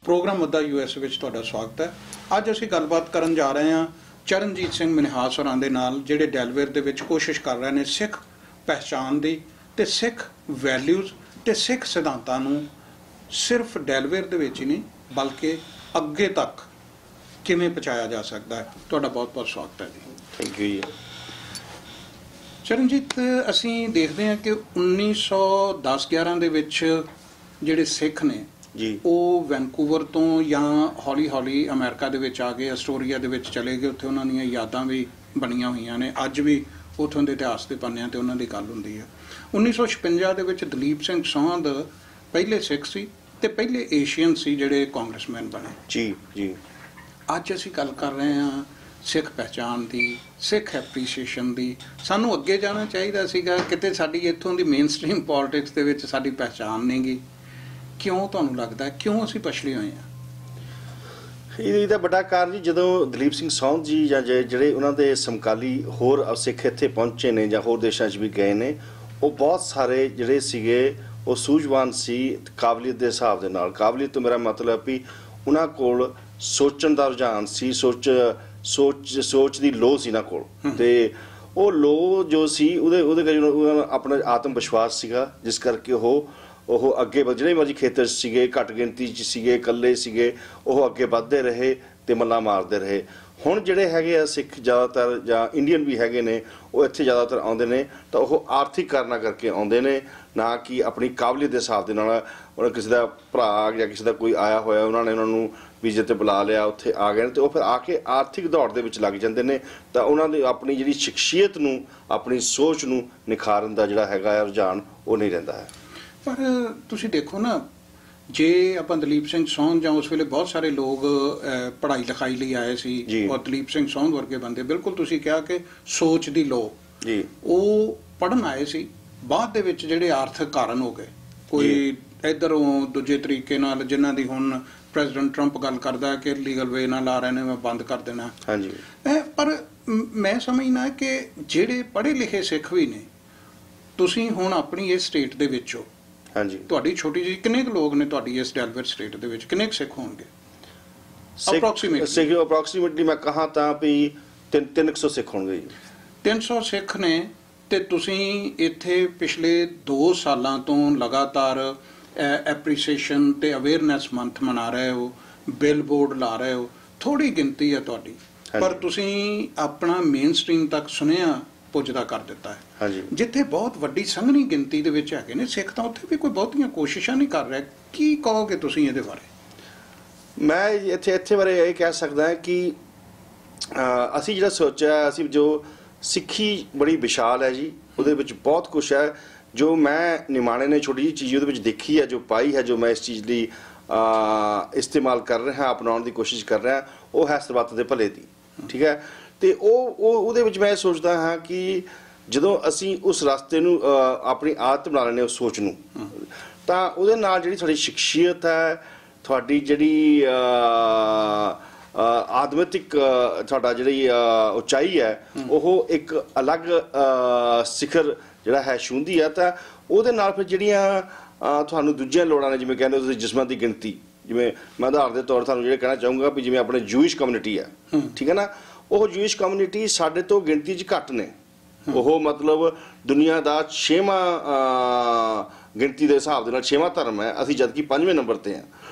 Programme मुद्दा US विच तुहाडा स्वागत है। अज असीं गलबात करन जा रहे हैं चरणजीत सिंह मनिहास होरां दे नाल, जिहड़े डेलवेयर दे विच कोशिश कर रहे हैं सिख पहचान दी ते सिख वैल्यूज़ ते सिख सिद्धांतां नूं सिर्फ डेलवेयर दे विच ही नहीं बल्कि अगे तक किवें पहुँचाया जा सकता है। तुहाडा बहुत बहुत स्वागत है जी। थैंक यू जी। चरणजीत, असीं देखते हैं कि 1910-11 ਦੇ ਵਿੱਚ ਜਿਹੜੇ ਸਿੱਖ ਨੇ जी ਉਹ ਵੈਨਕੂਵਰ ਤੋਂ ਜਾਂ ਹੌਲੀ ਹੌਲੀ ਅਮਰੀਕਾ ਦੇ ਵਿੱਚ ਆ ਗਏ, ਅਸਟੋਰੀਆ ਦੇ ਵਿੱਚ ਚਲੇ ਗਏ। ਉੱਥੇ ਉਹਨਾਂ ਦੀਆਂ ਯਾਦਾਂ ਵੀ ਬਣੀਆਂ ਹੋਈਆਂ ਨੇ। ਅੱਜ ਵੀ ਉੱਥੋਂ ਦੇ ਇਤਿਹਾਸ ਦੇ ਪੰਨਿਆਂ 'ਤੇ ਉਹਨਾਂ ਦੀ ਗੱਲ ਹੁੰਦੀ ਹੈ। 1956 ਦੇ ਵਿੱਚ ਦਲੀਪ ਸਿੰਘ ਸੌਂਧ ਪਹਿਲੇ ਸਿੱਖ ਸੀ ਤੇ ਪਹਿਲੇ ਏਸ਼ੀਅਨ ਸੀ ਜਿਹੜੇ ਕਾਂਗਰਸਮੈਨ ਬਣੇ। जी जी ਅੱਜ ਅਸੀਂ ਗੱਲ ਕਰ ਰਹੇ ਹਾਂ ਸਿੱਖ ਪਹਿਚਾਣ ਦੀ, ਸਿੱਖ ਐਪਰੀਸ਼ੀਏਸ਼ਨ ਦੀ। ਸਾਨੂੰ ਅੱਗੇ ਜਾਣਾ ਚਾਹੀਦਾ ਸੀਗਾ, ਕਿਤੇ ਸਾਡੀ ਇੱਥੋਂ ਦੀ ਮੇਨ ਸਟ੍ਰੀਮ ਪੋਲਿਟਿਕਸ ਦੇ ਵਿੱਚ ਸਾਡੀ ਪਹਿਚਾਣ ਨਹੀਂ ਗੀ। ਕਿਉਂ ਤੁਹਾਨੂੰ ਲੱਗਦਾ, ਕਿਉਂ ਅਸੀਂ ਪਛੜੇ ਹੋਏ ਹਾਂ? ਇਹਦਾ ਵੱਡਾ ਕਾਰਨ ਜੀ, ਜਦੋਂ ਦਲੀਪ ਸਿੰਘ ਸੌਂਧ ਜੀ ਜਾਂ ਜਿਹੜੇ ਉਹਨਾਂ ਦੇ ਸਮਕਾਲੀ ਹੋਰ ਸਿੱਖ ਇੱਥੇ ਪਹੁੰਚੇ ਨੇ ਜਾਂ ਹੋਰ ਦੇਸ਼ਾਂ 'ਚ ਵੀ ਗਏ ਨੇ, ਉਹ ਬਹੁਤ ਸਾਰੇ ਜਿਹੜੇ ਸੀਗੇ ਉਹ ਸੂਝਵਾਨ ਸੀ ਕਾਬਲੀਅਤ ਦੇ ਹਿਸਾਬ ਦੇ ਨਾਲ। ਕਾਬਲੀਅਤ ਤੋਂ ਮੇਰਾ ਮਤਲਬ ਵੀ ਉਹਨਾਂ ਕੋਲ ਸੋਚਣ ਦਾ ਰੁਝਾਨ ਸੀ, ਸੋਚ ਦੀ ਲੋਹ ਸੀ ਇਹਨਾਂ ਕੋਲ। ਤੇ ਉਹ ਲੋਹ ਜੋ ਸੀ ਉਹਦੇ ਕਰਕੇ ਆਪਣਾ ਆਤਮ ਵਿਸ਼ਵਾਸ ਸੀਗਾ, ਜਿਸ ਕਰਕੇ ਉਹ ਅੱਗੇ ਜਿਹੜੇ ਮਰਜ਼ੀ ਖੇਤਰ ਸੀਗੇ, ਘੱਟ ਗਿਣਤੀ 'ਚ ਸੀਗੇ, ਇਕੱਲੇ ਸੀਗੇ, ਉਹ ਅੱਗੇ ਵੱਧਦੇ ਰਹੇ ਤੇ ਮੱਲਾਂ ਮਾਰਦੇ ਰਹੇ। ਹੁਣ ਜਿਹੜੇ ਹੈਗੇ ਆ ਸਿੱਖ ਜ਼ਿਆਦਾਤਰ ਜਾਂ ਇੰਡੀਅਨ ਵੀ ਹੈਗੇ ਨੇ, ਉਹ ਇੱਥੇ ਜ਼ਿਆਦਾਤਰ ਆਉਂਦੇ ਨੇ ਤਾਂ ਉਹ ਆਰਥਿਕ ਕਾਰਨਾਂ ਕਰਕੇ ਆਉਂਦੇ ਨੇ, ਨਾ ਕਿ ਆਪਣੀ ਕਾਬਲੀਅਤ ਦੇ ਹਿਸਾਬ ਦੇ ਨਾਲ। ਉਹਨਾਂ ਕਿਸੇ ਦਾ ਭਰਾ ਜਾਂ ਕਿਸੇ ਦਾ ਕੋਈ ਆਇਆ ਹੋਇਆ, ਉਹਨਾਂ ਨੇ ਉਹਨਾਂ ਨੂੰ ਵੀਜ਼ੇ 'ਤੇ ਬੁਲਾ ਲਿਆ, ਉੱਥੇ ਆ ਗਏ ਨੇ ਤੇ ਉਹ ਫਿਰ ਆ ਕੇ ਆਰਥਿਕ ਦੌੜ ਦੇ ਵਿੱਚ ਲੱਗ ਜਾਂਦੇ ਨੇ। ਤਾਂ ਉਹਨਾਂ ਦੀ ਆਪਣੀ ਜਿਹੜੀ ਸ਼ਖਸੀਅਤ ਨੂੰ, ਆਪਣੀ ਸੋਚ ਨੂੰ ਨਿਖਾਰਨ ਦਾ ਜਿਹੜਾ ਹੈਗਾ ਰੁਝਾਨ ਉਹ ਨਹੀਂ ਰਹਿੰਦਾ ਹੈ। ਪਰ ਤੁਸੀਂ ਦੇਖੋ ਨਾ, ਜੇ ਆਪਾਂ ਦਲੀਪ ਸਿੰਘ ਸੌਂਧ ਜਾਂ ਉਸ ਵੇਲੇ ਬਹੁਤ ਸਾਰੇ ਲੋਕ ਪੜ੍ਹਾਈ ਲਿਖਾਈ ਲਈ ਆਏ ਸੀ ਔਰ ਦਲੀਪ ਸਿੰਘ ਸੌਂਧ ਵਰਗੇ ਬੰਦੇ, ਬਿਲਕੁਲ ਤੁਸੀਂ ਕਿਹਾ ਕਿ ਸੋਚ ਦੀ ਲੋੜ ਜੀ, ਉਹ ਪੜ੍ਹਨ ਆਏ ਸੀ। ਬਾਅਦ ਦੇ ਵਿੱਚ ਜਿਹੜੇ ਆਰਥਿਕ ਕਾਰਨ ਹੋ ਗਏ, ਕੋਈ ਇੱਧਰੋਂ ਦੂਜੇ ਤਰੀਕੇ ਨਾਲ, ਜਿਨ੍ਹਾਂ ਦੀ ਹੁਣ ਪ੍ਰੈਜ਼ੀਡੈਂਟ ਟਰੰਪ ਗੱਲ ਕਰਦਾ ਕਿ ਲੀਗਲ ਵੇ ਨਾਲ ਆ ਰਹੇ ਨੇ, ਮੈਂ ਬੰਦ ਕਰ ਦੇਣਾ। ਹਾਂਜੀ, ਪਰ ਮੈਂ ਸਮਝਣਾ ਕਿ ਜਿਹੜੇ ਪੜ੍ਹੇ ਲਿਖੇ ਸਿੱਖ ਵੀ ਨੇ, ਤੁਸੀਂ ਹੁਣ ਆਪਣੀ ਇਸ ਸਟੇਟ ਦੇ ਵਿੱਚ ਹੋ, ਹਾਂਜੀ, ਤੁਹਾਡੀ ਛੋਟੀ ਜਿਹੀ ਕਿੰਨੇ ਕੁ ਲੋਕ ਨੇ ਤੁਹਾਡੀ ਇਸ ਡੈਲਵੇਅਰ ਸਟੇਟ ਦੇ ਵਿੱਚ, ਕਿੰਨੇ ਕੁ ਸਿੱਖ ਹੋਣਗੇ ਅਪਰੋਕਸੀਮੇਟਲੀ? ਮੈਂ ਕਹਾਂ ਤਾਂ ਵੀ 300 ਸਿੱਖ ਹੋਣਗੇ ਜੀ। 300 ਸਿੱਖ ਨੇ ਤੇ ਤੁਸੀਂ ਇੱਥੇ ਪਿਛਲੇ 2 ਸਾਲਾਂ ਤੋਂ ਲਗਾਤਾਰ ਐਪਰੀਸੀਏਸ਼ਨ ਤੇ ਅਵੇਅਰਨੈਸ ਮੰਥ ਮਨਾ ਰਹੇ ਹੋ, ਬਿਲ ਬੋਰਡ ਲਾ ਰਹੇ ਹੋ। ਥੋੜੀ ਗਿਣਤੀ ਹੈ ਤੁਹਾਡੀ, ਪਰ ਤੁਸੀਂ ਆਪਣਾ ਮੇਨ ਸਟ੍ਰੀਮ ਤੱਕ ਸੁਨੇਹਾ ਪੁੱਜਦਾ ਕਰ ਦਿੱਤਾ ਹੈ। ਹਾਂਜੀ, ਜਿੱਥੇ ਬਹੁਤ ਵੱਡੀ ਸੰਘਣੀ ਗਿਣਤੀ ਦੇ ਵਿੱਚ ਹੈਗੇ ਨੇ ਸਿੱਖ, ਤਾਂ ਉੱਥੇ ਵੀ ਕੋਈ ਬਹੁਤੀਆਂ ਕੋਸ਼ਿਸ਼ਾਂ ਨਹੀਂ ਕਰ ਰਿਹਾ। ਕੀ ਕਹੋਗੇ ਤੁਸੀਂ ਇਹਦੇ ਬਾਰੇ? ਮੈਂ ਇੱਥੇ ਬਾਰੇ ਇਹ ਕਹਿ ਸਕਦਾ ਕਿ ਅਸੀਂ ਜਿਹੜਾ ਸੋਚਿਆ, ਅਸੀਂ ਜੋ ਸਿੱਖੀ ਬੜੀ ਵਿਸ਼ਾਲ ਹੈ ਜੀ, ਉਹਦੇ ਵਿੱਚ ਬਹੁਤ ਕੁਛ ਹੈ ਜੋ ਮੈਂ ਨਿਮਾਣੇ ਨੇ ਛੋਟੀ ਜਿਹੀ ਚੀਜ਼ ਉਹਦੇ ਵਿੱਚ ਦੇਖੀ ਹੈ, ਜੋ ਪਾਈ ਹੈ, ਜੋ ਮੈਂ ਇਸ ਚੀਜ਼ ਲਈ ਇਸਤੇਮਾਲ ਕਰ ਰਿਹਾ, ਅਪਣਾਉਣ ਦੀ ਕੋਸ਼ਿਸ਼ ਕਰ ਰਿਹਾ, ਉਹ ਹੈ ਸਰਬੱਤ ਦੇ ਭਲੇ ਦੀ। ਠੀਕ ਹੈ, ਤੇ ਉਹਦੇ ਵਿੱਚ ਮੈਂ ਸੋਚਦਾ ਹਾਂ ਕਿ ਜਦੋਂ ਅਸੀਂ ਉਸ ਰਸਤੇ ਨੂੰ ਆਪਣੀ ਆਦਤ ਬਣਾ ਲੈਂਦੇ, ਉਸ ਸੋਚ ਨੂੰ, ਤਾਂ ਉਹਦੇ ਨਾਲ ਜਿਹੜੀ ਸਾਡੀ ਸ਼ਖਸੀਅਤ ਹੈ, ਤੁਹਾਡੀ ਜਿਹੜੀ ਆਦਮਿਕ ਤੁਹਾਡਾ ਜਿਹੜੀ ਉਚਾਈ ਹੈ, ਉਹ ਇੱਕ ਅਲੱਗ ਸਿਖਰ ਜਿਹੜਾ ਹੈ ਛੂੰਹਦੀ ਹੈ। ਤਾਂ ਉਹਦੇ ਨਾਲ ਫਿਰ ਜਿਹੜੀਆਂ ਤੁਹਾਨੂੰ ਦੂਜੀਆਂ ਲੋੜਾਂ ਨੇ, ਜਿਵੇਂ ਕਹਿੰਦੇ ਤੁਸੀਂ ਜਿਸਮਾਂ ਦੀ ਗਿਣਤੀ, ਜਿਵੇਂ ਮੈਂ ਉਦਾਹਰਨ ਦੇ ਤੌਰ ਤੁਹਾਨੂੰ ਜਿਹੜੇ ਕਹਿਣਾ ਚਾਹੂੰਗਾ ਵੀ ਜਿਵੇਂ ਆਪਣੇ ਜੂਇਸ਼ ਕਮਿਊਨਿਟੀ ਹੈ, ਠੀਕ ਹੈ ਨਾ, ਉਹ ਜੂਇਸ਼ ਕਮਿਊਨਿਟੀ ਸਾਡੇ ਤੋਂ ਗਿਣਤੀ 'ਚ ਘੱਟ ਨੇ। ਉਹ ਮਤਲਬ ਦੁਨੀਆ ਦਾ 6ਵਾਂ ਗਿਣਤੀ ਦੇ ਹਿਸਾਬ ਦੇ ਨਾਲ 6ਵਾਂ ਧਰਮ ਹੈ, ਅਸੀਂ ਜਦ ਕਿ 5ਵੇਂ ਨੰਬਰ 'ਤੇ ਹਾਂ।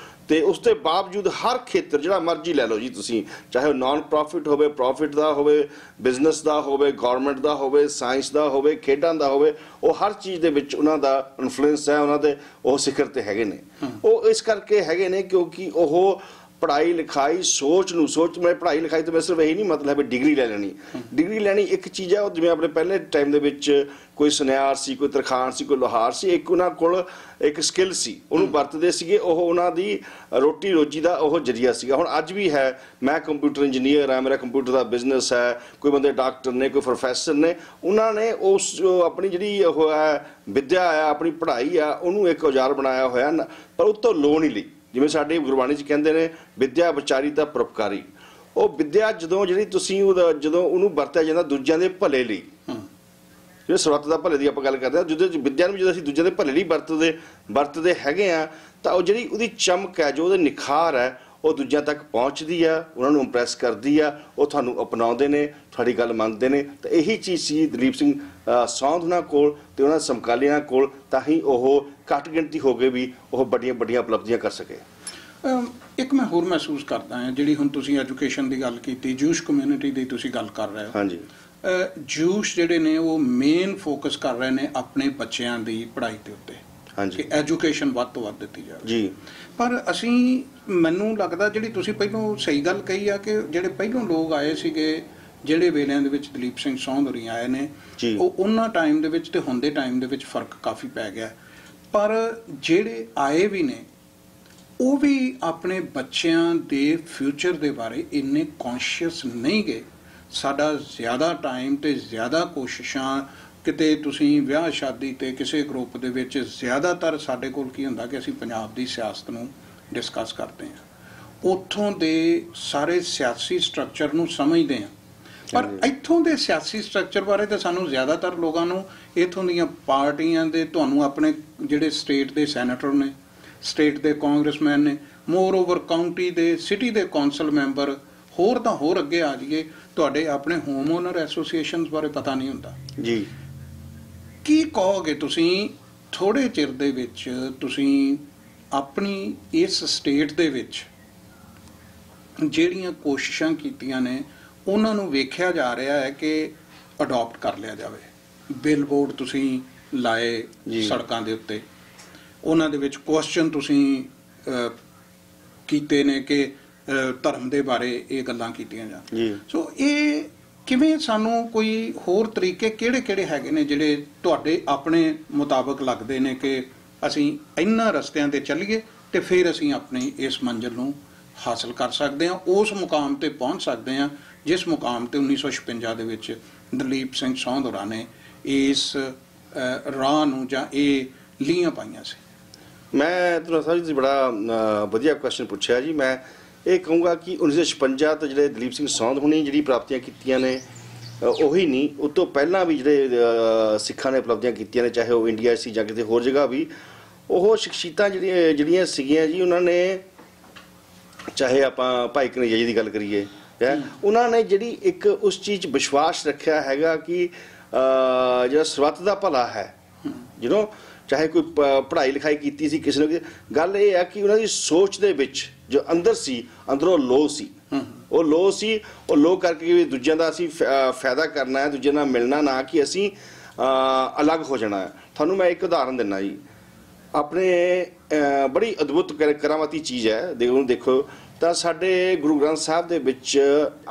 ਤੇ ਉਸ ਦੇ ਬਾਵਜੂਦ ਹਰ ਖੇਤਰ ਜਿਹੜਾ ਮਰਜ਼ੀ ਲੈ ਲਓ ਜੀ ਤੁਸੀਂ, ਚਾਹੇ ਉਹ ਨਾਨ ਪ੍ਰੋਫਿਟ ਹੋਵੇ, ਪ੍ਰੋਫਿਟ ਦਾ ਹੋਵੇ, ਬਿਜ਼ਨਸ ਦਾ ਹੋਵੇ, ਗੌਰਮੈਂਟ ਦਾ ਹੋਵੇ, ਸਾਇੰਸ ਦਾ ਹੋਵੇ, ਖੇਡਾਂ ਦਾ ਹੋਵੇ, ਉਹ ਹਰ ਚੀਜ਼ ਦੇ ਵਿੱਚ ਉਹਨਾਂ ਦਾ ਇਨਫਲੂਐਂਸ ਹੈ, ਉਹਨਾਂ ਦੇ ਉਹ ਸਿਖਰ 'ਤੇ ਹੈਗੇ ਨੇ। ਉਹ ਇਸ ਕਰਕੇ ਹੈਗੇ ਨੇ ਕਿਉਂਕਿ ਉਹ ਪੜ੍ਹਾਈ ਲਿਖਾਈ ਮੈਂ ਪੜ੍ਹਾਈ ਲਿਖਾਈ ਤੋਂ ਮੈਂ ਸਿਰਫ ਇਹੀ ਨਹੀਂ ਮਤਲਬ ਹੈ ਡਿਗਰੀ ਲੈ ਲੈਣੀ। ਡਿਗਰੀ ਲੈਣੀ ਇੱਕ ਚੀਜ਼ ਹੈ, ਉਹ ਜਿਵੇਂ ਆਪਣੇ ਪਹਿਲੇ ਟਾਈਮ ਦੇ ਵਿੱਚ ਕੋਈ ਸੁਨਿਆਰ ਸੀ, ਕੋਈ ਤਰਖਾਣ ਸੀ, ਕੋਈ ਲੋਹਾਰ ਸੀ, ਇੱਕ ਉਹਨਾਂ ਕੋਲ ਇੱਕ ਸਕਿੱਲ ਸੀ, ਉਹਨੂੰ ਵਰਤਦੇ ਸੀਗੇ, ਉਹ ਉਹਨਾਂ ਦੀ ਰੋਟੀ ਰੋਜੀ ਦਾ ਉਹ ਜ਼ਰੀਆ ਸੀਗਾ। ਹੁਣ ਅੱਜ ਵੀ ਹੈ, ਮੈਂ ਕੰਪਿਊਟਰ ਇੰਜੀਨੀਅਰ ਹਾਂ, ਮੇਰਾ ਕੰਪਿਊਟਰ ਦਾ ਬਿਜ਼ਨਸ ਹੈ, ਕੋਈ ਬੰਦੇ ਡਾਕਟਰ ਨੇ, ਕੋਈ ਪ੍ਰੋਫੈਸਰ ਨੇ, ਉਹਨਾਂ ਨੇ ਉਸ ਆਪਣੀ ਜਿਹੜੀ ਉਹ ਹੈ ਵਿੱਦਿਆ ਆ, ਆਪਣੀ ਪੜ੍ਹਾਈ ਆ, ਉਹਨੂੰ ਇੱਕ ਔਜ਼ਾਰ ਬਣਾਇਆ ਹੋਇਆ, ਪਰ ਉਹ ਤੋਂ ਲੋੜ ਨਹੀਂ ਲਈ। ਜਿਵੇਂ ਸਾਡੇ ਗੁਰਬਾਣੀ 'ਚ ਕਹਿੰਦੇ ਨੇ, ਵਿੱਦਿਆ ਵਿਚਾਰੀ ਤਾਂ ਪਰਉਪਕਾਰੀ। ਉਹ ਵਿੱਦਿਆ ਜਦੋਂ ਜਿਹੜੀ ਤੁਸੀਂ ਜਦੋਂ ਉਹਨੂੰ ਵਰਤਿਆ ਜਾਂਦਾ ਦੂਜਿਆਂ ਦੇ ਭਲੇ ਲਈ, ਜਿਹੜੇ ਸਰਬੱਤ ਦਾ ਭਲੇ ਦੀ ਆਪਾਂ ਗੱਲ ਕਰਦੇ ਹਾਂ, ਜਿਹਦੇ 'ਚ ਵਿਦਿਆ ਨੂੰ ਜਦੋਂ ਅਸੀਂ ਦੂਜੇ ਦੇ ਭਲੇ ਲਈ ਵਰਤਦੇ ਹੈਗੇ ਆ, ਤਾਂ ਉਹ ਜਿਹੜੀ ਉਹਦੀ ਚਮਕ ਹੈ, ਜੋ ਉਹਦੇ ਨਿਖਾਰ ਹੈ, ਉਹ ਦੂਜਿਆਂ ਤੱਕ ਪਹੁੰਚਦੀ ਆ, ਉਹਨਾਂ ਨੂੰ ਇੰਪ੍ਰੈਸ ਕਰਦੀ ਆ, ਉਹ ਤੁਹਾਨੂੰ ਅਪਣਾਉਂਦੇ ਨੇ, ਤੁਹਾਡੀ ਗੱਲ ਮੰਨਦੇ ਨੇ। ਤਾਂ ਇਹੀ ਚੀਜ਼ ਸੀ ਦਲੀਪ ਸਿੰਘ ਸੌਂਧ ਉਹਨਾਂ ਕੋਲ ਤੇ ਉਹਨਾਂ ਸਮਕਾਲੀਆਂ ਕੋਲ, ਤਾਂ ਹੀ ਉਹ ਘੱਟ ਗਿਣਤੀ ਹੋ ਕੇ ਵੀ ਉਹ ਵੱਡੀਆਂ ਵੱਡੀਆਂ ਉਪਲਬਧੀਆਂ ਕਰ ਸਕੇ। ਇੱਕ ਮੈਂ ਹੋਰ ਮਹਿਸੂਸ ਕਰਦਾ ਹਾਂ, ਜਿਹੜੀ ਹੁਣ ਤੁਸੀਂ ਐਜੂਕੇਸ਼ਨ ਦੀ ਗੱਲ ਕੀਤੀ, ਜੂਸ਼ ਕਮਿਊਨਿਟੀ ਦੀ ਤੁਸੀਂ ਗੱਲ ਕਰ ਰਹੇ ਹੋ। ਹਾਂਜੀ, ਜੂਸ਼ ਜਿਹੜੇ ਨੇ ਉਹ ਮੇਨ ਫੋਕਸ ਕਰ ਰਹੇ ਨੇ ਆਪਣੇ ਬੱਚਿਆਂ ਦੀ ਪੜ੍ਹਾਈ ਦੇ ਉੱਤੇ, ਹਾਂਜੀ, ਕਿ ਐਜੂਕੇਸ਼ਨ ਵੱਧ ਤੋਂ ਵੱਧ ਦਿੱਤੀ ਜਾਵੇ ਜੀ। ਪਰ ਅਸੀਂ, ਮੈਨੂੰ ਲੱਗਦਾ ਜਿਹੜੀ ਤੁਸੀਂ ਪਹਿਲੋਂ ਸਹੀ ਗੱਲ ਕਹੀ ਆ ਕਿ ਜਿਹੜੇ ਪਹਿਲੋਂ ਲੋਕ ਆਏ ਸੀਗੇ, ਜਿਹੜੇ ਵੇਲਿਆਂ ਦੇ ਵਿੱਚ ਦਲੀਪ ਸਿੰਘ ਸੌਂਧ ਹੋਰੀ ਆਏ ਨੇ, ਉਹ ਉਹਨਾਂ ਟਾਈਮ ਦੇ ਵਿੱਚ ਤੇ ਹੁਣ ਦੇ ਟਾਈਮ ਦੇ ਵਿੱਚ ਫਰਕ ਕਾਫੀ ਪੈ ਗਿਆ। ਪਰ ਜਿਹੜੇ ਆਏ ਵੀ ਨੇ ਉਹ ਵੀ ਆਪਣੇ ਬੱਚਿਆਂ ਦੇ ਫਿਊਚਰ ਦੇ ਬਾਰੇ ਇੰਨੇ ਕੌਨਸ਼ੀਅਸ ਨਹੀਂ ਗਏ। ਸਾਡਾ ਜ਼ਿਆਦਾ ਟਾਈਮ ਤੇ ਜ਼ਿਆਦਾ ਕੋਸ਼ਿਸ਼ਾਂ, ਕਿਤੇ ਤੁਸੀਂ ਵਿਆਹ ਸ਼ਾਦੀ ਤੇ ਕਿਸੇ ਗਰੁੱਪ ਦੇ ਵਿੱਚ ਜ਼ਿਆਦਾਤਰ ਸਾਡੇ ਕੋਲ ਕੀ ਹੁੰਦਾ ਕਿ ਅਸੀਂ ਪੰਜਾਬ ਦੀ ਸਿਆਸਤ ਨੂੰ ਡਿਸਕਸ ਕਰਦੇ ਹਾਂ, ਉੱਥੋਂ ਦੇ ਸਾਰੇ ਸਿਆਸੀ ਸਟਰਕਚਰ ਨੂੰ ਸਮਝਦੇ ਹਾਂ। ਪਰ ਇੱਥੋਂ ਦੇ ਸਿਆਸੀ ਸਟਰਕਚਰ ਬਾਰੇ ਤਾਂ ਸਾਨੂੰ ਜ਼ਿਆਦਾਤਰ ਲੋਕਾਂ ਨੂੰ ਇੱਥੋਂ ਦੀਆਂ ਪਾਰਟੀਆਂ ਦੇ, ਤੁਹਾਨੂੰ ਆਪਣੇ ਜਿਹੜੇ ਸਟੇਟ ਦੇ ਸੈਨੇਟਰ ਨੇ, ਸਟੇਟ ਦੇ ਕਾਂਗਰਸਮੈਨ ਨੇ, ਮੋਰ ਓਵਰ ਕਾਊਂਟੀ ਦੇ, ਸਿਟੀ ਦੇ ਕੌਂਸਲ ਮੈਂਬਰ, ਹੋਰ ਤਾਂ ਹੋਰ ਅੱਗੇ ਆ ਜਾਈਏ, ਤੁਹਾਡੇ ਆਪਣੇ ਹੋਮ ਓਨਰ ਐਸੋਸੀਏਸ਼ਨਸ ਬਾਰੇ ਪਤਾ ਨਹੀਂ ਹੁੰਦਾ ਜੀ। ਕੀ ਕਹੋਗੇ ਤੁਸੀਂ ਥੋੜ੍ਹੇ ਚਿਰ ਦੇ ਵਿੱਚ ਤੁਸੀਂ ਆਪਣੀ ਇਸ ਸਟੇਟ ਦੇ ਵਿੱਚ ਜਿਹੜੀਆਂ ਕੋਸ਼ਿਸ਼ਾਂ ਕੀਤੀਆਂ ਨੇ ਉਹਨਾਂ ਨੂੰ ਵੇਖਿਆ ਜਾ ਰਿਹਾ ਹੈ ਕਿ ਅਡਾਪਟ ਕਰ ਲਿਆ ਜਾਵੇ? ਬਿੱਲ ਬੋਰਡ ਤੁਸੀਂ ਲਾਏ ਸੜਕਾਂ ਦੇ ਉੱਤੇ, ਉਹਨਾਂ ਦੇ ਵਿੱਚ ਕੁਐਸਚਨ ਤੁਸੀਂ ਕੀਤੇ ਨੇ ਕਿ ਧਰਮ ਦੇ ਬਾਰੇ ਇਹ ਗੱਲਾਂ ਕੀਤੀਆਂ ਜਾਣ। ਸੋ ਇਹ ਕਿਵੇਂ, ਸਾਨੂੰ ਕੋਈ ਹੋਰ ਤਰੀਕੇ ਕਿਹੜੇ ਹੈਗੇ ਨੇ ਜਿਹੜੇ ਤੁਹਾਡੇ ਆਪਣੇ ਮੁਤਾਬਕ ਲੱਗਦੇ ਨੇ ਕਿ ਅਸੀਂ ਇਹਨਾਂ ਰਸਤਿਆਂ ਤੇ ਚੱਲੀਏ ਤੇ ਫਿਰ ਅਸੀਂ ਆਪਣੀ ਇਸ ਮੰਜ਼ਿਲ ਨੂੰ ਹਾਸਲ ਕਰ ਸਕਦੇ ਹਾਂ, ਉਸ ਮੁਕਾਮ ਤੇ ਪਹੁੰਚ ਸਕਦੇ ਹਾਂ ਜਿਸ ਮੁਕਾਮ ਤੇ 1956 ਦੇ ਵਿੱਚ ਦਲੀਪ ਸਿੰਘ ਸੌਂਧ ਹੋਰਾਂ ਨੇ ਇਸ ਰਾਹ ਨੂੰ ਜਾਂ ਇਹ ਲੀਹਾਂ ਪਾਈਆਂ ਸੀ? ਮੈਂ ਤੁਹਾਨੂੰ ਸਾਹਿਬ ਜੀ ਬੜਾ ਵਧੀਆ ਕੁਐਸਚਨ ਪੁੱਛਿਆ ਜੀ। ਮੈਂ ਇਹ ਕਹੂੰਗਾ ਕਿ 1956 ਤੋਂ ਜਿਹੜੇ ਦਲੀਪ ਸਿੰਘ ਸੌਂਧ ਹੁਣੀ ਜਿਹੜੀ ਪ੍ਰਾਪਤੀਆਂ ਕੀਤੀਆਂ ਨੇ, ਉਹੀ ਨਹੀਂ, ਉਹ ਤੋਂ ਪਹਿਲਾਂ ਵੀ ਜਿਹੜੇ ਸਿੱਖਾਂ ਨੇ ਉਪਲਬਧੀਆਂ ਕੀਤੀਆਂ ਨੇ, ਚਾਹੇ ਉਹ ਇੰਡੀਆ ਸੀ ਜਾਂ ਕਿਤੇ ਹੋਰ ਜਗ੍ਹਾ ਵੀ, ਉਹ ਸ਼ਖਸੀਅਤਾਂ ਜਿਹੜੀਆਂ ਸੀਗੀਆਂ ਜੀ, ਉਹਨਾਂ ਨੇ, ਚਾਹੇ ਆਪਾਂ ਭਾਈ ਕਨ੍ਹਈਆ ਜੀ ਦੀ ਗੱਲ ਕਰੀਏ, ਉਹਨਾਂ ਨੇ ਜਿਹੜੀ ਇੱਕ ਉਸ ਚੀਜ਼ 'ਚ ਵਿਸ਼ਵਾਸ ਰੱਖਿਆ ਹੈਗਾ ਕਿ ਜਿਹੜਾ ਸਰਬੱਤ ਦਾ ਭਲਾ ਹੈ, ਚਾਹੇ ਕੋਈ ਪੜ੍ਹਾਈ ਲਿਖਾਈ ਕੀਤੀ ਸੀ ਕਿਸੇ ਨੇ, ਗੱਲ ਇਹ ਹੈ ਕਿ ਉਹਨਾਂ ਦੀ ਸੋਚ ਦੇ ਵਿੱਚ ਜੋ ਅੰਦਰ ਸੀ, ਅੰਦਰੋਂ ਲੋਹ ਸੀ, ਉਹ ਲੋਹ ਕਰਕੇ ਵੀ ਦੂਜਿਆਂ ਦਾ ਅਸੀਂ ਫਾਇਦਾ ਕਰਨਾ ਹੈ, ਦੂਜਿਆਂ ਨਾਲ ਮਿਲਣਾ, ਨਾ ਕਿ ਅਸੀਂ ਅਲੱਗ ਹੋ ਜਾਣਾ ਹੈ। ਤੁਹਾਨੂੰ ਮੈਂ ਇੱਕ ਉਦਾਹਰਨ ਦਿੰਦਾ ਜੀ, ਆਪਣੇ ਬੜੀ ਅਦਭੁਤ ਕਰਾਮਾਤੀ ਚੀਜ਼ ਹੈ, ਦੇਖੋ ਤਾਂ ਸਾਡੇ ਗੁਰੂ ਗ੍ਰੰਥ ਸਾਹਿਬ ਦੇ ਵਿੱਚ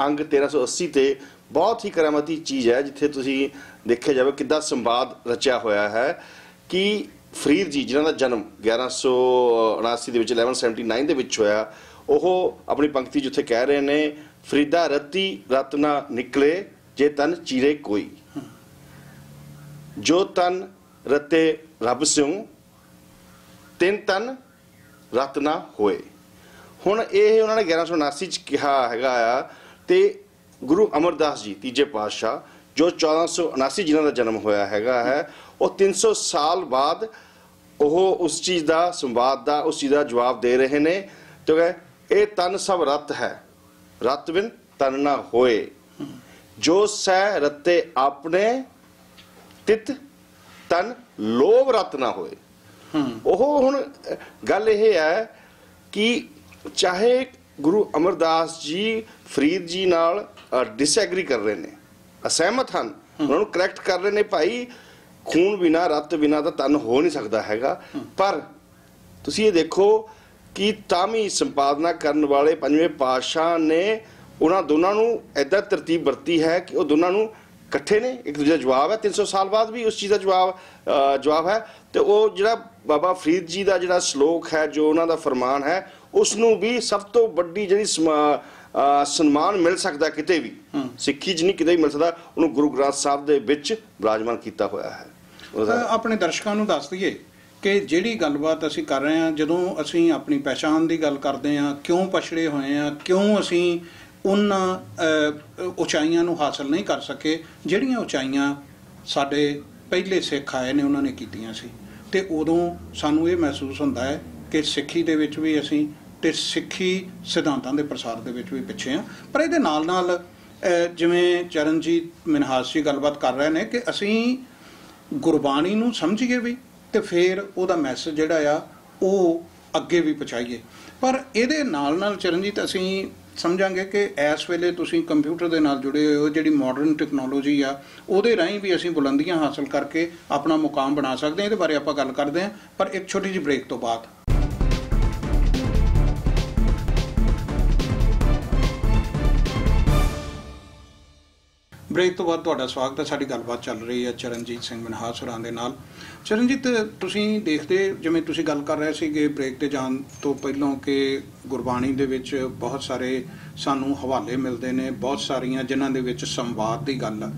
ਅੰਗ 1380 ਤੇ ਬਹੁਤ ਹੀ ਕਰਾਮਾਤੀ ਚੀਜ਼ ਹੈ, ਜਿੱਥੇ ਤੁਸੀਂ ਦੇਖਿਆ ਜਾਵੇ ਕਿੱਦਾਂ ਸੰਵਾਦ ਰਚਿਆ ਹੋਇਆ ਹੈ ਕਿ ਫਰੀਦ ਜੀ, ਜਿਨ੍ਹਾਂ ਦਾ ਜਨਮ 1179 ਦੇ ਵਿੱਚ 1179 ਦੇ ਵਿੱਚ ਹੋਇਆ, ਉਹ ਆਪਣੀ ਪੰਕਤੀ ਜਿੱਥੇ ਕਹਿ ਰਹੇ ਨੇ, ਫਰੀਦਾ ਰਤੀ ਰਤ ਨਾ ਨਿਕਲੇ ਜੇ ਤਨ ਚੀਰੇ ਕੋਈ, ਜੋ ਤਨ ਰਤੇ ਰੱਬ ਸਿਉ ਤਿੰਨ ਤਨ ਰਤ ਨਾ ਹੋਏ। ਹੁਣ ਇਹ ਉਹਨਾਂ ਨੇ 1179 ਚ ਕਿਹਾ ਹੈਗਾ ਆ, ਤੇ ਗੁਰੂ ਅਮਰਦਾਸ ਜੀ ਤੀਜੇ ਪਾਤਸ਼ਾਹ, ਜੋ 1479 ਜਿਨ੍ਹਾਂ ਦਾ ਜਨਮ ਹੋਇਆ ਹੈਗਾ ਹੈ, ਉਹ 300 ਸਾਲ ਬਾਅਦ ਉਹ ਉਸ ਚੀਜ਼ ਦਾ, ਸੰਵਾਦ ਦਾ, ਉਸ ਚੀਜ਼ ਦਾ ਜਵਾਬ ਦੇ ਰਹੇ ਨੇ। ਤੇ ਇਹ ਤਨ ਸਭ ਰਤ ਹੈ, ਰਤ ਬਿਨ ਤਨ ਨਾ ਹੋਏ, ਜੋ ਸਹਿ ਰਤੇ ਆਪਣੇ ਤਿਤ ਤਨ ਲੋਭ ਰਤ ਨਾ ਹੋਏ। ਉਹ ਹੁਣ ਗੱਲ ਇਹ ਹੈ ਕਿ ਚਾਹੇ ਗੁਰੂ ਅਮਰਦਾਸ ਜੀ ਫਰੀਦ ਜੀ ਨਾਲ ਡਿਸਐਗਰੀ ਕਰ ਰਹੇ ਨੇ, ਅਸਹਿਮਤ ਹਨ, ਉਹਨਾਂ ਨੂੰ ਕਰੈਕਟ ਕਰ ਰਹੇ ਨੇ, ਭਾਈ ਖੂਨ ਬਿਨਾ ਰਤ ਬਿਨਾ ਤਾਂ ਤਨ ਹੋ ਨਹੀਂ ਸਕਦਾ ਹੈਗਾ। ਪਰ ਤੁਸੀਂ ਇਹ ਦੇਖੋ ਕਿ ਤਾਂ ਵੀ ਸੰਪਾਦਨਾ ਕਰਨ ਵਾਲੇ ਪੰਜਵੇਂ ਪਾਤਸ਼ਾਹ ਨੇ ਉਹਨਾਂ ਦੋਨਾਂ ਨੂੰ ਇੱਦਾਂ ਤਰਤੀਬ ਵਰਤੀ ਹੈ ਕਿ ਉਹ ਦੋਨਾਂ ਨੂੰ ਇਕੱਠੇ ਨੇ, ਇੱਕ ਦੂਜੇ ਦਾ ਜਵਾਬ ਹੈ, 300 ਸਾਲ ਬਾਅਦ ਵੀ ਉਸ ਚੀਜ਼ ਦਾ ਜਵਾਬ ਹੈ। ਤੇ ਉਹ ਜਿਹੜਾ ਬਾਬਾ ਫਰੀਦ ਜੀ ਦਾ ਜਿਹੜਾ ਸ਼ਲੋਕ ਹੈ, ਜੋ ਉਹਨਾਂ ਦਾ ਫਰਮਾਨ ਹੈ, ਉਸ ਨੂੰ ਵੀ ਸਭ ਤੋਂ ਵੱਡੀ ਜਿਹੜੀ ਸਨਮਾਨ ਮਿਲ ਸਕਦਾ ਕਿਤੇ ਵੀ, ਸਿੱਖੀ 'ਚ ਨਹੀਂ ਕਿਤੇ ਵੀ ਮਿਲ ਸਕਦਾ, ਉਹਨੂੰ ਗੁਰੂ ਗ੍ਰੰਥ ਸਾਹਿਬ ਦੇ ਵਿੱਚ ਵਿਰਾਜਮਾਨ ਕੀਤਾ ਹੋਇਆ ਹੈ। ਆਪਣੇ ਦਰਸ਼ਕਾਂ ਨੂੰ ਦੱਸ ਦਈਏ ਕਿ ਜਿਹੜੀ ਗੱਲਬਾਤ ਅਸੀਂ ਕਰ ਰਹੇ ਹਾਂ, ਜਦੋਂ ਅਸੀਂ ਆਪਣੀ ਪਹਿਚਾਣ ਦੀ ਗੱਲ ਕਰਦੇ ਹਾਂ, ਕਿਉਂ ਪਛੜੇ ਹੋਏ ਹਾਂ, ਕਿਉਂ ਅਸੀਂ ਉਹਨਾਂ ਉਚਾਈਆਂ ਨੂੰ ਹਾਸਲ ਨਹੀਂ ਕਰ ਸਕੇ ਜਿਹੜੀਆਂ ਉਚਾਈਆਂ ਸਾਡੇ ਪਹਿਲੇ ਸਿੱਖ ਆਏ ਨੇ ਉਹਨਾਂ ਨੇ ਕੀਤੀਆਂ ਸੀ, ਤੇ ਉਦੋਂ ਸਾਨੂੰ ਇਹ ਮਹਿਸੂਸ ਹੁੰਦਾ ਹੈ ਕਿ ਸਿੱਖੀ ਦੇ ਵਿੱਚ ਵੀ ਅਸੀਂ ਤੇ ਸਿੱਖੀ ਸਿਧਾਂਤਾਂ ਦੇ ਪ੍ਰਸਾਰ ਦੇ ਵਿੱਚ ਵੀ ਪਿੱਛੇ ਹਾਂ। ਪਰ ਇਹਦੇ ਨਾਲ ਨਾਲ ਜਿਵੇਂ ਚਰਨਜੀਤ ਮਿਨਹਾਸ ਜੀ ਗੱਲਬਾਤ ਕਰ ਰਹੇ ਨੇ ਕਿ ਅਸੀਂ ਗੁਰਬਾਣੀ ਨੂੰ ਸਮਝੀਏ ਵੀ ਤੇ ਫਿਰ ਉਹਦਾ ਮੈਸੇਜ ਜਿਹੜਾ ਆ ਉਹ ਅੱਗੇ ਵੀ ਪਹੁੰਚਾਈਏ। ਪਰ ਇਹਦੇ ਨਾਲ ਨਾਲ ਚਰਨਜੀਤ ਅਸੀਂ ਸਮਝਾਂਗੇ ਕਿ ਇਸ ਵੇਲੇ ਤੁਸੀਂ ਕੰਪਿਊਟਰ ਦੇ ਨਾਲ ਜੁੜੇ ਹੋਏ ਹੋ, ਜਿਹੜੀ ਮਾਡਰਨ ਟੈਕਨੋਲੋਜੀ ਆ ਉਹਦੇ ਰਾਹੀਂ ਵੀ ਅਸੀਂ ਬੁਲੰਦੀਆਂ ਹਾਸਲ ਕਰਕੇ ਆਪਣਾ ਮੁਕਾਮ ਬਣਾ ਸਕਦੇ ਹਾਂ। ਇਹਦੇ ਬਾਰੇ ਆਪਾਂ ਗੱਲ ਕਰਦੇ ਹਾਂ, ਪਰ ਇੱਕ ਛੋਟੀ ਜਿਹੀ ਬ੍ਰੇਕ ਤੋਂ ਬਾਅਦ। ਬ੍ਰੇਕ ਤੋਂ ਬਾਅਦ ਤੁਹਾਡਾ ਸਵਾਗਤ ਹੈ। ਸਾਡੀ ਗੱਲਬਾਤ ਚੱਲ ਰਹੀ ਹੈ ਚਰਨਜੀਤ ਸਿੰਘ ਮਿਨਹਾਸ ਹੋਰਾਂ ਦੇ ਨਾਲ। ਚਰਨਜੀਤ, ਤੁਸੀਂ ਦੇਖਦੇ, ਜਿਵੇਂ ਤੁਸੀਂ ਗੱਲ ਕਰ ਰਹੇ ਸੀਗੇ ਬ੍ਰੇਕ ਤੇ ਜਾਣ ਤੋਂ ਪਹਿਲਾਂ, ਕਿ ਗੁਰਬਾਣੀ ਦੇ ਵਿੱਚ ਬਹੁਤ ਸਾਰੇ ਸਾਨੂੰ ਹਵਾਲੇ ਮਿਲਦੇ ਨੇ, ਬਹੁਤ ਸਾਰੀਆਂ ਜਿਨ੍ਹਾਂ ਦੇ ਵਿੱਚ ਸੰਵਾਦ ਦੀ ਗੱਲ ਆ,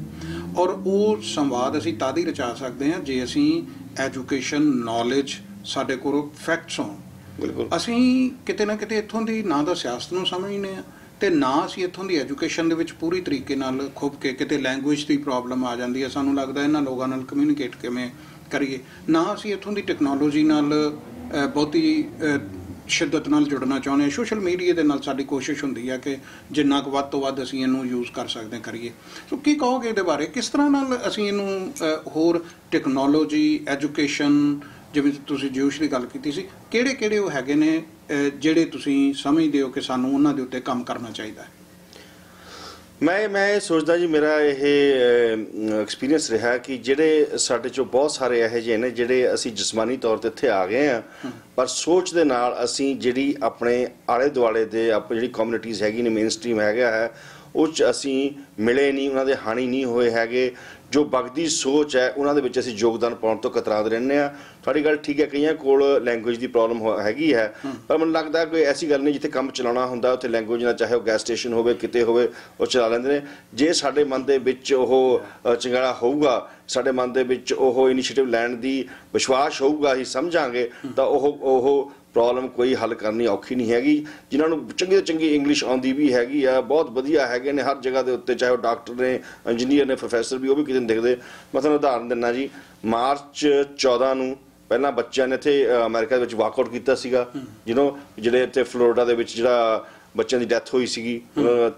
ਔਰ ਉਹ ਸੰਵਾਦ ਅਸੀਂ ਤਦ ਹੀ ਰਚਾ ਸਕਦੇ ਹਾਂ ਜੇ ਅਸੀਂ ਐਜੂਕੇਸ਼ਨ, ਨੌਲੇਜ ਸਾਡੇ ਕੋਲ ਫੈਕਟਸ ਹੋਣ। ਬਿਲਕੁਲ। ਅਸੀਂ ਕਿਤੇ ਨਾ ਕਿਤੇ ਇੱਥੋਂ ਦੀ ਨਾ ਤਾਂ ਸਿਆਸਤ ਨੂੰ ਸਮਝਦੇ ਹਾਂ ਤੇ ਨਾ ਅਸੀਂ ਇੱਥੋਂ ਦੀ ਐਜੂਕੇਸ਼ਨ ਦੇ ਵਿੱਚ ਪੂਰੀ ਤਰੀਕੇ ਨਾਲ ਖੁੱਭ ਕੇ, ਕਿਤੇ ਲੈਂਗੁਏਜ ਦੀ ਪ੍ਰੋਬਲਮ ਆ ਜਾਂਦੀ ਹੈ, ਸਾਨੂੰ ਲੱਗਦਾ ਇਹਨਾਂ ਲੋਕਾਂ ਨਾਲ ਕਮਿਊਨੀਕੇਟ ਕਿਵੇਂ ਕਰੀਏ, ਨਾ ਅਸੀਂ ਇੱਥੋਂ ਦੀ ਟੈਕਨੋਲੋਜੀ ਨਾਲ ਬਹੁਤੀ ਸ਼ਿੱਦਤ ਨਾਲ ਜੁੜਨਾ ਚਾਹੁੰਦੇ ਹਾਂ। ਸੋਸ਼ਲ ਮੀਡੀਆ ਦੇ ਨਾਲ ਸਾਡੀ ਕੋਸ਼ਿਸ਼ ਹੁੰਦੀ ਹੈ ਕਿ ਜਿੰਨਾ ਕੁ ਵੱਧ ਤੋਂ ਵੱਧ ਅਸੀਂ ਇਹਨੂੰ ਯੂਜ਼ ਕਰ ਸਕਦੇ ਕਰੀਏ। ਸੋ ਕੀ ਕਹੋਗੇ ਇਹਦੇ ਬਾਰੇ, ਕਿਸ ਤਰ੍ਹਾਂ ਨਾਲ ਅਸੀਂ ਇਹਨੂੰ ਹੋਰ ਟੈਕਨੋਲੋਜੀ, ਐਜੂਕੇਸ਼ਨ, ਜਿਵੇਂ ਤੁਸੀਂ ਜੋਸ਼ ਦੀ ਗੱਲ ਕੀਤੀ ਸੀ, ਕਿਹੜੇ ਕਿਹੜੇ ਉਹ ਹੈਗੇ ਨੇ ਜਿਹੜੇ ਤੁਸੀਂ ਸਮਝਦੇ ਹੋ ਕਿ ਸਾਨੂੰ ਉਹਨਾਂ ਦੇ ਉੱਤੇ ਕੰਮ ਕਰਨਾ ਚਾਹੀਦਾ ਹੈ? ਮੈਂ ਇਹ ਸੋਚਦਾ ਜੀ, ਮੇਰਾ ਇਹ ਐਕਸਪੀਰੀਅੰਸ ਰਿਹਾ ਕਿ ਜਿਹੜੇ ਸਾਡੇ 'ਚੋਂ ਬਹੁਤ ਸਾਰੇ ਇਹੋ ਜਿਹੇ ਨੇ ਜਿਹੜੇ ਅਸੀਂ ਜਿਸਮਾਨੀ ਤੌਰ 'ਤੇ ਇੱਥੇ ਆ ਗਏ ਹਾਂ, ਪਰ ਸੋਚ ਦੇ ਨਾਲ ਅਸੀਂ ਜਿਹੜੀ ਆਪਣੇ ਆਲੇ ਦੁਆਲੇ ਦੇ ਆਪਣੀ ਜਿਹੜੀ ਕਮਿਊਨਿਟੀਜ਼ ਹੈਗੀ ਨੇ, ਮੇਨ ਸਟਰੀਮ ਹੈਗਾ ਹੈ, ਉਹ 'ਚ ਅਸੀਂ ਮਿਲੇ ਨਹੀਂ, ਉਹਨਾਂ ਦੇ ਹਾਣੀ ਨਹੀਂ ਹੋਏ ਹੈਗੇ। ਜੋ ਬਗਦੀ ਸੋਚ ਹੈ ਉਹਨਾਂ ਦੇ ਵਿੱਚ ਅਸੀਂ ਯੋਗਦਾਨ ਪਾਉਣ ਤੋਂ ਕਤਰਾਉਂਦੇ ਰਹਿੰਦੇ ਹਾਂ। ਤੁਹਾਡੀ ਗੱਲ ਠੀਕ ਹੈ, ਕਈਆਂ ਕੋਲ ਲੈਂਗੁਏਜ ਦੀ ਪ੍ਰੋਬਲਮ ਹੈਗੀ ਹੈ, ਪਰ ਮੈਨੂੰ ਲੱਗਦਾ ਕੋਈ ਐਸੀ ਗੱਲ ਨਹੀਂ ਜਿੱਥੇ ਕੰਮ ਚਲਾਉਣਾ ਹੁੰਦਾ ਉੱਥੇ ਲੈਂਗੁਏਜ ਨਾਲ, ਚਾਹੇ ਉਹ ਗੈਸ ਸਟੇਸ਼ਨ ਹੋਵੇ, ਕਿਤੇ ਹੋਵੇ, ਉਹ ਚਲਾ ਲੈਂਦੇ ਨੇ। ਜੇ ਸਾਡੇ ਮਨ ਦੇ ਵਿੱਚ ਉਹ ਚੰਗਾਲਾ ਹੋਊਗਾ, ਸਾਡੇ ਮਨ ਦੇ ਵਿੱਚ ਉਹ ਇਨੀਸ਼ੀਏਟਿਵ ਲੈਣ ਦੀ ਵਿਸ਼ਵਾਸ ਹੋਊਗਾ, ਅਸੀਂ ਸਮਝਾਂਗੇ, ਤਾਂ ਉਹ ਪ੍ਰੋਬਲਮ ਕੋਈ ਹੱਲ ਕਰਨੀ ਔਖੀ ਨਹੀਂ ਹੈਗੀ। ਜਿਨ੍ਹਾਂ ਨੂੰ ਚੰਗੀ ਤੋਂ ਚੰਗੀ ਇੰਗਲਿਸ਼ ਆਉਂਦੀ ਵੀ ਹੈਗੀ ਆ, ਬਹੁਤ ਵਧੀਆ ਹੈਗੇ ਨੇ ਹਰ ਜਗ੍ਹਾ ਦੇ ਉੱਤੇ, ਚਾਹੇ ਉਹ ਡਾਕਟਰ ਨੇ, ਇੰਜੀਨੀਅਰ ਨੇ, ਪ੍ਰੋਫੈਸਰ ਵੀ, ਉਹ ਵੀ ਕਿਤੇ ਨਹੀਂ ਦਿਖਦੇ। ਮੈਂ ਤੁਹਾਨੂੰ ਉਦਾਹਰਨ ਦਿੰਦਾ ਜੀ, ਮਾਰਚ 14 ਨੂੰ ਪਹਿਲਾਂ ਬੱਚਿਆਂ ਨੇ ਇੱਥੇ ਅਮਰੀਕਾ ਦੇ ਵਿੱਚ ਵਾਕਆਊਟ ਕੀਤਾ ਸੀਗਾ, ਜਿਹੜੇ ਇੱਥੇ ਫਲੋਰੀਡਾ ਦੇ ਵਿੱਚ ਜਿਹੜਾ ਬੱਚਿਆਂ ਦੀ ਡੈਥ ਹੋਈ ਸੀਗੀ,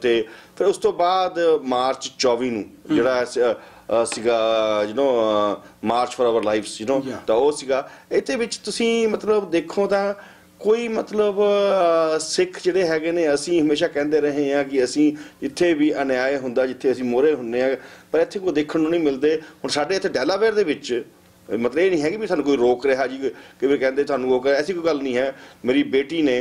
ਤੇ ਫਿਰ ਉਸ ਤੋਂ ਬਾਅਦ ਮਾਰਚ 24 ਨੂੰ ਜਿਹੜਾ ਸੀਗਾ ਮਾਰਚ ਫॉर ਆਵਰ ਲਾਈਫਸ, ਤਾਂ ਉਹ ਸੀਗਾ। ਇਹਦੇ ਵਿੱਚ ਤੁਸੀਂ ਮਤਲਬ ਦੇਖੋ ਤਾਂ ਕੋਈ ਮਤਲਬ ਸਿੱਖ ਜਿਹੜੇ ਹੈਗੇ ਨੇ, ਅਸੀਂ ਹਮੇਸ਼ਾ ਕਹਿੰਦੇ ਰਹੇ ਹਾਂ ਕਿ ਅਸੀਂ ਜਿੱਥੇ ਵੀ ਅਨਿਆਏ ਹੁੰਦਾ, ਜਿੱਥੇ ਅਸੀਂ ਮੋਹਰੇ ਹੁੰਦੇ ਹਾਂ, ਪਰ ਇੱਥੇ ਕੋਈ ਦੇਖਣ ਨੂੰ ਨਹੀਂ ਮਿਲਦੇ। ਹੁਣ ਸਾਡੇ ਇੱਥੇ ਡੈਲਾਵੇਅਰ ਦੇ ਵਿੱਚ ਮਤਲਬ ਇਹ ਨਹੀਂ ਹੈ ਕਿ ਵੀ ਸਾਨੂੰ ਕੋਈ ਰੋਕ ਰਿਹਾ ਜੀ, ਕਿਵੇਂ ਕਹਿੰਦੇ ਤੁਹਾਨੂੰ ਉਹ, ਐਸੀ ਕੋਈ ਗੱਲ ਨਹੀਂ ਹੈ। ਮੇਰੀ ਬੇਟੀ ਨੇ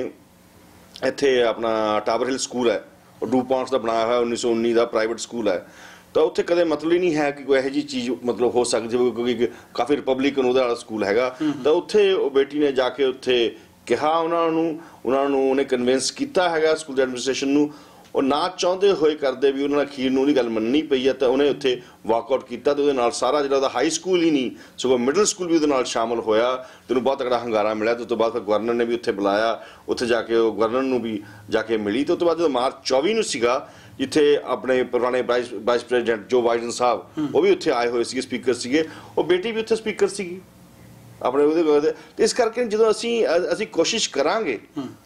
ਇੱਥੇ ਆਪਣਾ ਟਾਵਰ ਹਿਲ ਸਕੂਲ ਹੈ, ਉਹ ਡੂ ਪੌਂਟਸ ਦਾ ਬਣਾਇਆ ਹੋਇਆ, 1919 ਦਾ ਪ੍ਰਾਈਵੇਟ ਸਕੂਲ ਹੈ, ਤਾਂ ਉੱਥੇ ਕਦੇ ਮਤਲਬ ਹੀ ਨਹੀਂ ਹੈ ਕਿ ਕੋਈ ਇਹੋ ਜਿਹੀ ਚੀਜ਼ ਮਤਲਬ ਹੋ ਸਕਦੀ ਹੋਵੇ, ਕਿਉਂਕਿ ਕਾਫੀ ਰਿਪਬਲਿਕਨ ਉਹਦਾ ਵਾਲਾ ਸਕੂਲ ਹੈਗਾ। ਤਾਂ ਉੱਥੇ ਉਹ ਬੇਟੀ ਨੇ ਜਾ ਕੇ ਉੱਥੇ ਕਿਹਾ, ਉਹਨਾਂ ਨੂੰ ਉਹਨੇ ਕਨਵਿੰਸ ਕੀਤਾ ਹੈਗਾ ਸਕੂਲ ਦੇ ਐਡਮਿਨਿਸਟ੍ਰੇਸ਼ਨ ਨੂੰ, ਉਹ ਨਾ ਚਾਹੁੰਦੇ ਹੋਏ ਕਰਦੇ ਵੀ ਉਹਨਾਂ ਅਖੀਰ ਨੂੰ ਉਹਦੀ ਗੱਲ ਮੰਨਣੀ ਪਈ ਹੈ, ਤਾਂ ਉਹਨੇ ਉੱਥੇ ਵਾਕਆਊਟ ਕੀਤਾ। ਤੇ ਉਹਦੇ ਨਾਲ ਸਾਰਾ ਜਿਹੜਾ ਉਹਦਾ ਹਾਈ ਸਕੂਲ ਹੀ ਨਹੀਂ ਸਗੋਂ ਮਿਡਲ ਸਕੂਲ ਵੀ ਉਹਦੇ ਨਾਲ ਸ਼ਾਮਲ ਹੋਇਆ, ਤੇ ਉਹਨੂੰ ਬਹੁਤ ਤਕੜਾ ਹੰਗਾਰਾ ਮਿਲਿਆ। ਤੇ ਉਸ ਤੋਂ ਬਾਅਦ ਫਿਰ ਗਵਰਨਰ ਨੇ ਵੀ ਉੱਥੇ ਬੁਲਾਇਆ, ਉੱਥੇ ਜਾ ਕੇ ਉਹ ਗਵਰਨਰ ਨੂੰ ਵੀ ਜਾ ਕੇ ਮਿਲੀ। ਤੇ ਉਸ ਤੋਂ ਬਾਅਦ ਜਦੋਂ ਮਾਰਚ 24 ਨੂੰ ਸੀਗਾ, ਜਿੱਥੇ ਆਪਣੇ ਪੁਰਾਣੇ ਵਾਈਸ ਪ੍ਰੈਜ਼ੀਡੈਂਟ ਜੋ ਬਾਈਡਨ ਸਾਹਿਬ ਉਹ ਵੀ ਉੱਥੇ ਆਏ ਹੋਏ ਸੀਗੇ, ਸਪੀਕਰ ਸੀਗੇ, ਉਹ ਬੇਟੀ ਵੀ ਉੱਥੇ ਸਪੀਕਰ ਸੀਗੀ ਆਪਣੇ ਉਹਦੇ। ਤੇ ਇਸ ਕਰਕੇ ਜਦੋਂ ਅਸੀਂ ਕੋਸ਼ਿਸ਼ ਕਰਾਂਗੇ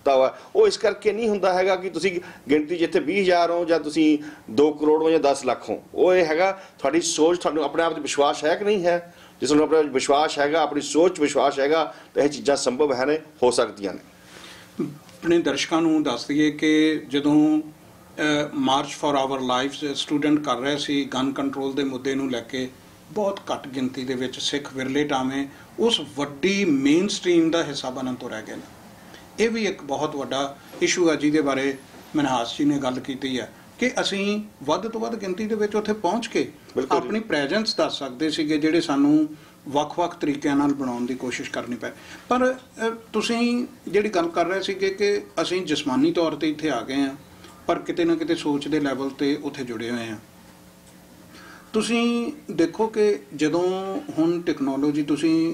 ਤਾਂ ਉਹ ਇਸ ਕਰਕੇ ਨਹੀਂ ਹੁੰਦਾ ਹੈਗਾ ਕਿ ਤੁਸੀਂ ਗਿਣਤੀ ਜਿੱਥੇ 20,000 ਹੋ ਜਾਂ ਤੁਸੀਂ 2 ਕਰੋੜ ਹੋ ਜਾਂ 10 ਲੱਖ ਹੋ। ਉਹ ਇਹ ਹੈਗਾ ਤੁਹਾਡੀ ਸੋਚ, ਤੁਹਾਨੂੰ ਆਪਣੇ ਆਪ 'ਤੇ ਵਿਸ਼ਵਾਸ ਹੈ ਕਿ ਨਹੀਂ ਹੈ। ਜੇ ਤੁਹਾਨੂੰ ਆਪਣਾ ਵਿਸ਼ਵਾਸ ਹੈਗਾ, ਆਪਣੀ ਸੋਚ ਵਿਸ਼ਵਾਸ ਹੈਗਾ, ਤਾਂ ਇਹ ਚੀਜ਼ਾਂ ਸੰਭਵ ਨੇ, ਹੋ ਸਕਦੀਆਂ ਨੇ। ਆਪਣੇ ਦਰਸ਼ਕਾਂ ਨੂੰ ਦੱਸ ਦਈਏ ਕਿ ਜਦੋਂ March for hour lives student ਕਰ ਰਹੇ ਸੀ ਗਨ ਕੰਟਰੋਲ ਦੇ ਮੁੱਦੇ ਨੂੰ ਲੈ ਕੇ, ਬਹੁਤ ਘੱਟ ਗਿਣਤੀ ਦੇ ਵਿੱਚ ਸਿੱਖ ਵਿਰਲੇ ਟਾਵੇਂ ਉਸ ਵੱਡੀ ਮੇਨ ਸਟਰੀਮ ਦਾ ਹਿੱਸਾ ਬਣਨ ਤੋਂ ਰਹਿ ਗਏ ਨੇ। ਇਹ ਵੀ ਇੱਕ ਬਹੁਤ ਵੱਡਾ ਇਸ਼ੂ ਹੈ ਜਿਹਦੇ ਬਾਰੇ ਮਿਨਹਾਸ ਜੀ ਨੇ ਗੱਲ ਕੀਤੀ ਹੈ ਕਿ ਅਸੀਂ ਵੱਧ ਤੋਂ ਵੱਧ ਗਿਣਤੀ ਦੇ ਵਿੱਚ ਉੱਥੇ ਪਹੁੰਚ ਕੇ ਆਪਣੀ ਪ੍ਰੈਜ਼ੈਂਸ ਦੱਸ ਸਕਦੇ ਸੀਗੇ, ਜਿਹੜੇ ਸਾਨੂੰ ਵੱਖ-ਵੱਖ ਤਰੀਕਿਆਂ ਨਾਲ ਬਣਾਉਣ ਦੀ ਕੋਸ਼ਿਸ਼ ਕਰਨੀ ਪਏ। ਪਰ ਤੁਸੀਂ ਜਿਹੜੀ ਗੱਲ ਕਰ ਰਹੇ ਸੀਗੇ ਕਿ ਅਸੀਂ ਜਿਸਮਾਨੀ ਤੌਰ 'ਤੇ ਇੱਥੇ ਆ ਗਏ ਹਾਂ, ਪਰ ਕਿਤੇ ਨਾ ਕਿਤੇ ਸੋਚ ਦੇ ਲੈਵਲ 'ਤੇ ਉੱਥੇ ਜੁੜੇ ਹੋਏ ਹਾਂ। ਤੁਸੀਂ ਦੇਖੋ ਕਿ ਜਦੋਂ ਹੁਣ ਟੈਕਨੋਲੋਜੀ, ਤੁਸੀਂ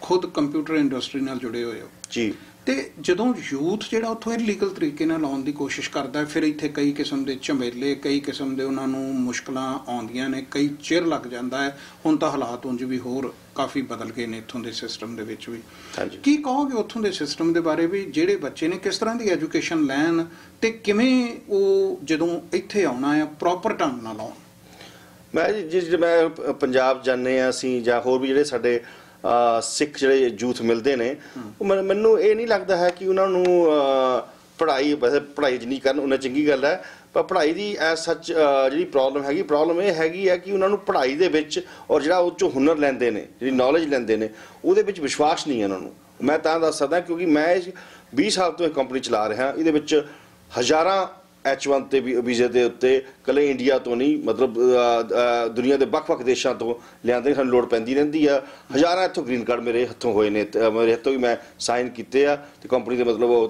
ਖੁਦ ਕੰਪਿਊਟਰ ਇੰਡਸਟਰੀ ਨਾਲ ਜੁੜੇ ਹੋਏ ਹੋ ਜੀ, ਤੇ ਜਦੋਂ ਯੂਥ ਜਿਹੜਾ ਉੱਥੋਂ ਇਲੀਗਲ ਤਰੀਕੇ ਨਾਲ ਆਉਣ ਦੀ ਕੋਸ਼ਿਸ਼ ਕਰਦਾ ਫਿਰ ਇੱਥੇ ਕਈ ਕਿਸਮ ਦੇ ਝਮੇਲੇ, ਕਈ ਕਿਸਮ ਦੇ ਉਹਨਾਂ ਨੂੰ ਮੁਸ਼ਕਲਾਂ ਆਉਂਦੀਆਂ ਨੇ, ਕਈ ਚਿਰ ਲੱਗ ਜਾਂਦਾ ਹੈ। ਹੁਣ ਤਾਂ ਹਾਲਾਤ ਉਂਝ ਵੀ ਹੋਰ ਕਾਫੀ ਬਦਲ ਗਏ ਨੇ ਇੱਥੋਂ ਦੇ ਸਿਸਟਮ ਦੇ ਵਿੱਚ ਵੀ। ਕੀ ਕਹੋਗੇ ਉੱਥੋਂ ਦੇ ਸਿਸਟਮ ਦੇ ਬਾਰੇ ਵੀ ਜਿਹੜੇ ਬੱਚੇ ਨੇ ਕਿਸ ਤਰ੍ਹਾਂ ਦੀ ਐਜੂਕੇਸ਼ਨ ਲੈਣ ਤੇ ਕਿਵੇਂ ਉਹ ਜਦੋਂ ਇੱਥੇ ਆਉਣਾ ਆ ਪ੍ਰੋਪਰ ਢੰਗ ਨਾਲ ਆਉਣ? ਮੈਂ ਪੰਜਾਬ ਜਾਂਦੇ ਹਾਂ ਅਸੀਂ ਜਾਂ ਹੋਰ ਵੀ ਜਿਹੜੇ ਸਾਡੇ ਸਿੱਖ ਜਿਹੜੇ ਯੂਥ ਮਿਲਦੇ ਨੇ, ਉਹ ਮੈਨੂੰ ਇਹ ਨਹੀਂ ਲੱਗਦਾ ਹੈ ਕਿ ਉਹਨਾਂ ਨੂੰ ਪੜ੍ਹਾਈ, ਵੈਸੇ ਪੜ੍ਹਾਈ ਜਿੰਨੀ ਕਰਨ ਉਹਨਾਂ ਚੰਗੀ ਗੱਲ ਹੈ, ਪਰ ਪੜ੍ਹਾਈ ਦੀ ਐਸ ਸੱਚ ਜਿਹੜੀ ਪ੍ਰੋਬਲਮ ਇਹ ਹੈਗੀ ਹੈ ਕਿ ਉਹਨਾਂ ਨੂੰ ਪੜ੍ਹਾਈ ਦੇ ਵਿੱਚ ਔਰ ਜਿਹੜਾ ਉਹ 'ਚੋਂ ਹੁਨਰ ਲੈਂਦੇ ਨੇ, ਜਿਹੜੀ ਨੌਲੇਜ ਲੈਂਦੇ ਨੇ, ਉਹਦੇ ਵਿੱਚ ਵਿਸ਼ਵਾਸ ਨਹੀਂ ਹੈ ਉਹਨਾਂ ਨੂੰ। ਮੈਂ ਤਾਂ ਦੱਸ ਸਕਦਾ ਕਿਉਂਕਿ ਮੈਂ 20 ਸਾਲ ਤੋਂ ਇਹ ਕੰਪਨੀ ਚਲਾ ਰਿਹਾ, ਇਹਦੇ ਵਿੱਚ ਹਜ਼ਾਰਾਂ H1 ਤੇ ਵੀਜ਼ੇ ਦੇ ਉੱਤੇ ਇਕੱਲੇ ਇੰਡੀਆ ਤੋਂ ਨਹੀਂ, ਮਤਲਬ ਦੁਨੀਆ ਦੇ ਵੱਖ-ਵੱਖ ਦੇਸ਼ਾਂ ਤੋਂ ਲਿਆਂਦੇ, ਸਾਨੂੰ ਲੋੜ ਪੈਂਦੀ ਰਹਿੰਦੀ ਆ। ਹਜ਼ਾਰਾਂ ਇੱਥੋਂ ਗ੍ਰੀਨ ਕਾਰਡ ਮੇਰੇ ਹੱਥੋਂ ਹੋਏ ਨੇ, ਮੇਰੇ ਹੱਥੋਂ ਵੀ ਮੈਂ ਸਾਈਨ ਕੀਤੇ ਆ ਤੇ ਕੰਪਨੀ ਦੇ ਮਤਲਬ ਉਹ